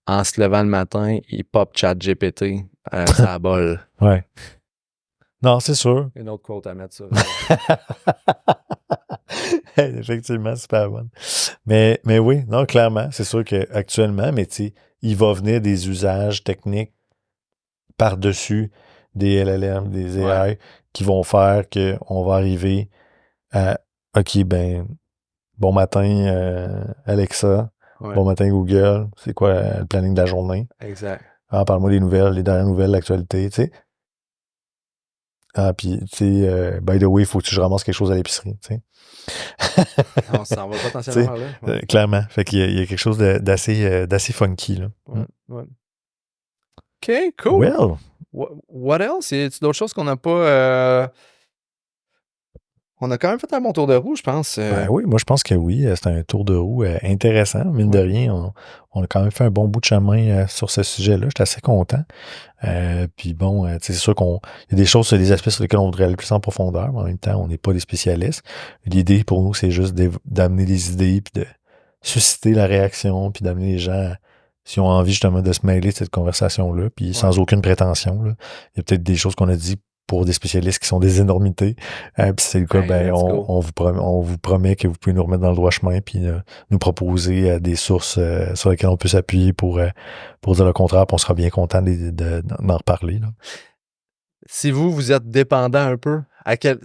en se levant le matin, il pop ChatGPT ça bol. Ouais. Non, c'est sûr. Une autre quote à mettre sur. Effectivement, super bonne. Mais oui, non, clairement, c'est sûr qu'actuellement, mais il va venir des usages techniques par-dessus des LLM, des AI qui vont faire qu'on va arriver à OK, ben, bon matin, Alexa, bon matin, Google, c'est quoi le planning de la journée? Exact. Parle-moi des nouvelles, les dernières nouvelles, l'actualité, tu sais. Puis, tu sais, by the way, il faut que je ramasse quelque chose à l'épicerie, tu sais. On s'en va potentiellement là. Ouais. Clairement. Fait qu'il y a quelque chose d'assez funky, là. Ouais. OK, cool. Well. What else? Y a-t-il d'autres choses qu'on n'a pas... On a quand même fait un bon tour de roue, je pense. Oui, moi, je pense que oui. C'est un tour de roue intéressant. Mine de rien, on a quand même fait un bon bout de chemin sur ce sujet-là. J'étais assez content. Puis bon, c'est sûr qu'il y a des choses, des aspects sur lesquels on voudrait aller plus en profondeur, mais en même temps, on n'est pas des spécialistes. L'idée pour nous, c'est juste d'amener des idées, puis de susciter la réaction, puis d'amener les gens, si on a envie justement de se mêler de cette conversation-là, puis sans aucune prétention. Là. Il y a peut-être des choses qu'on a dit pour des spécialistes qui sont des énormités. Puis c'est le cas, on vous promet que vous pouvez nous remettre dans le droit chemin puis nous proposer des sources sur lesquelles on peut s'appuyer pour dire le contraire, puis on sera bien content d'en reparler. Là. Si vous êtes dépendant un peu,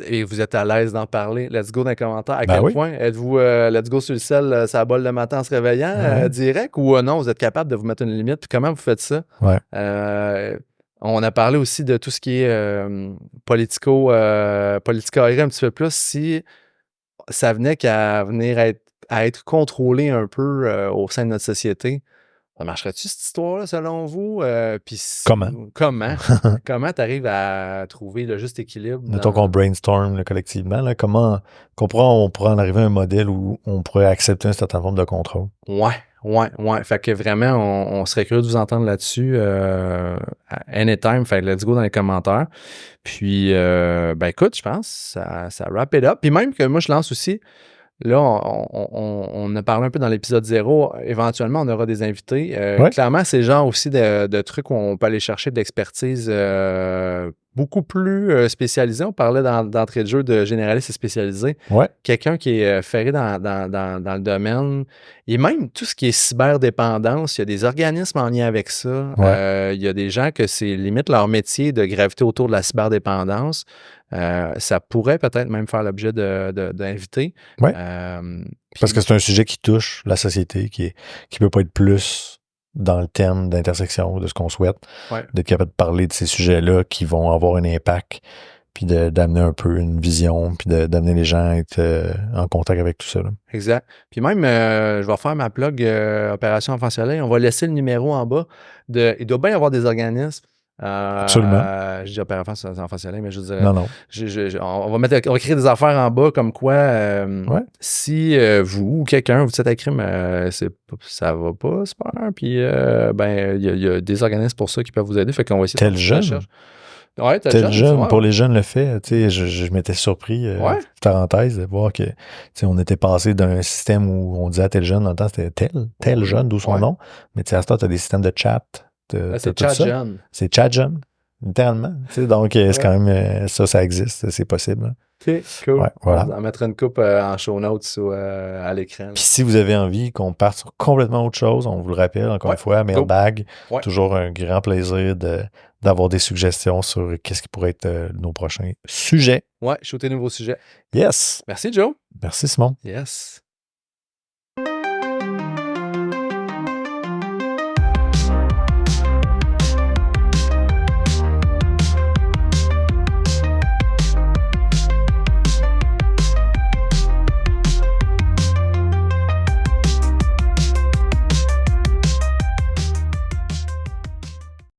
et vous êtes à l'aise d'en parler, let's go dans les commentaires. À quel point êtes-vous let's go sur le sel, ça bol le matin en se réveillant direct ou non, vous êtes capable de vous mettre une limite? Puis comment vous faites ça? On a parlé aussi de tout ce qui est politico-aéré un petit peu plus. Si ça venait qu'à venir à être contrôlé un peu au sein de notre société, Ça marcherait-tu cette histoire-là selon vous? Puis Comment? Comment tu arrives à trouver le juste équilibre? Mettons qu'on brainstorm là, collectivement, là, comment on pourrait en arriver à un modèle où on pourrait accepter une certaine forme de contrôle. Ouais. Fait que vraiment, on serait curieux de vous entendre là-dessus anytime. Fait que let's go dans les commentaires. Puis, ben écoute, je pense ça wrap it up. Puis même que moi, je lance aussi, là, on a parlé un peu dans l'épisode 0. Éventuellement, on aura des invités. Ouais. Clairement, c'est le genre aussi de trucs où on peut aller chercher de l'expertise beaucoup plus spécialisée. On parlait d'entrée de jeu de généraliste et spécialisé. Ouais. Quelqu'un qui est ferré dans le domaine. Et même tout ce qui est cyberdépendance, il y a des organismes en lien avec ça. Ouais. Il y a des gens que c'est limite leur métier de graviter autour de la cyberdépendance. Ça pourrait peut-être même faire l'objet d'invités. Ouais. Parce que c'est un sujet qui touche la société, qui peut pas être plus dans le terme d'intersection de ce qu'on souhaite, d'être capable de parler de ces sujets-là qui vont avoir un impact, puis d'amener un peu une vision, puis d'amener les gens à être en contact avec tout ça. Là. Exact. Puis même, je vais faire ma plug Opération Enfant Soleil. On va laisser le numéro en bas. Il doit bien y avoir des organismes. Absolument. Je dis Opération Enfant Soleil, mais je veux dire... Non. On va créer des affaires en bas comme quoi si vous ou quelqu'un, vous êtes à crime, ça va pas super. Puis ben il y a des organismes pour ça qui peuvent vous aider. Fait qu'on va essayer Tel jeune. Ouais, Tel jeune, pour les jeunes le fait. Tu sais, je m'étais surpris, parenthèse, de voir que on était passé d'un système où on disait à tel jeune, dans le temps, c'était tel jeune, d'où son nom. Mais tu sais, à ce temps, tu as des systèmes de chat. C'est chat jeune. C'est chat jeune, littéralement. Donc, c'est quand même, ça existe, c'est possible. OK, cool. Ouais, voilà. On va mettre une coupe en show notes ou à l'écran. Puis si vous avez envie qu'on parte sur complètement autre chose, on vous le rappelle encore une fois, Mailbag. Toujours un grand plaisir d'avoir des suggestions sur qu'est-ce qui pourrait être nos prochains sujets. Ouais, shootez nouveaux sujets. Yes. Merci, Joe. Merci, Simon. Yes.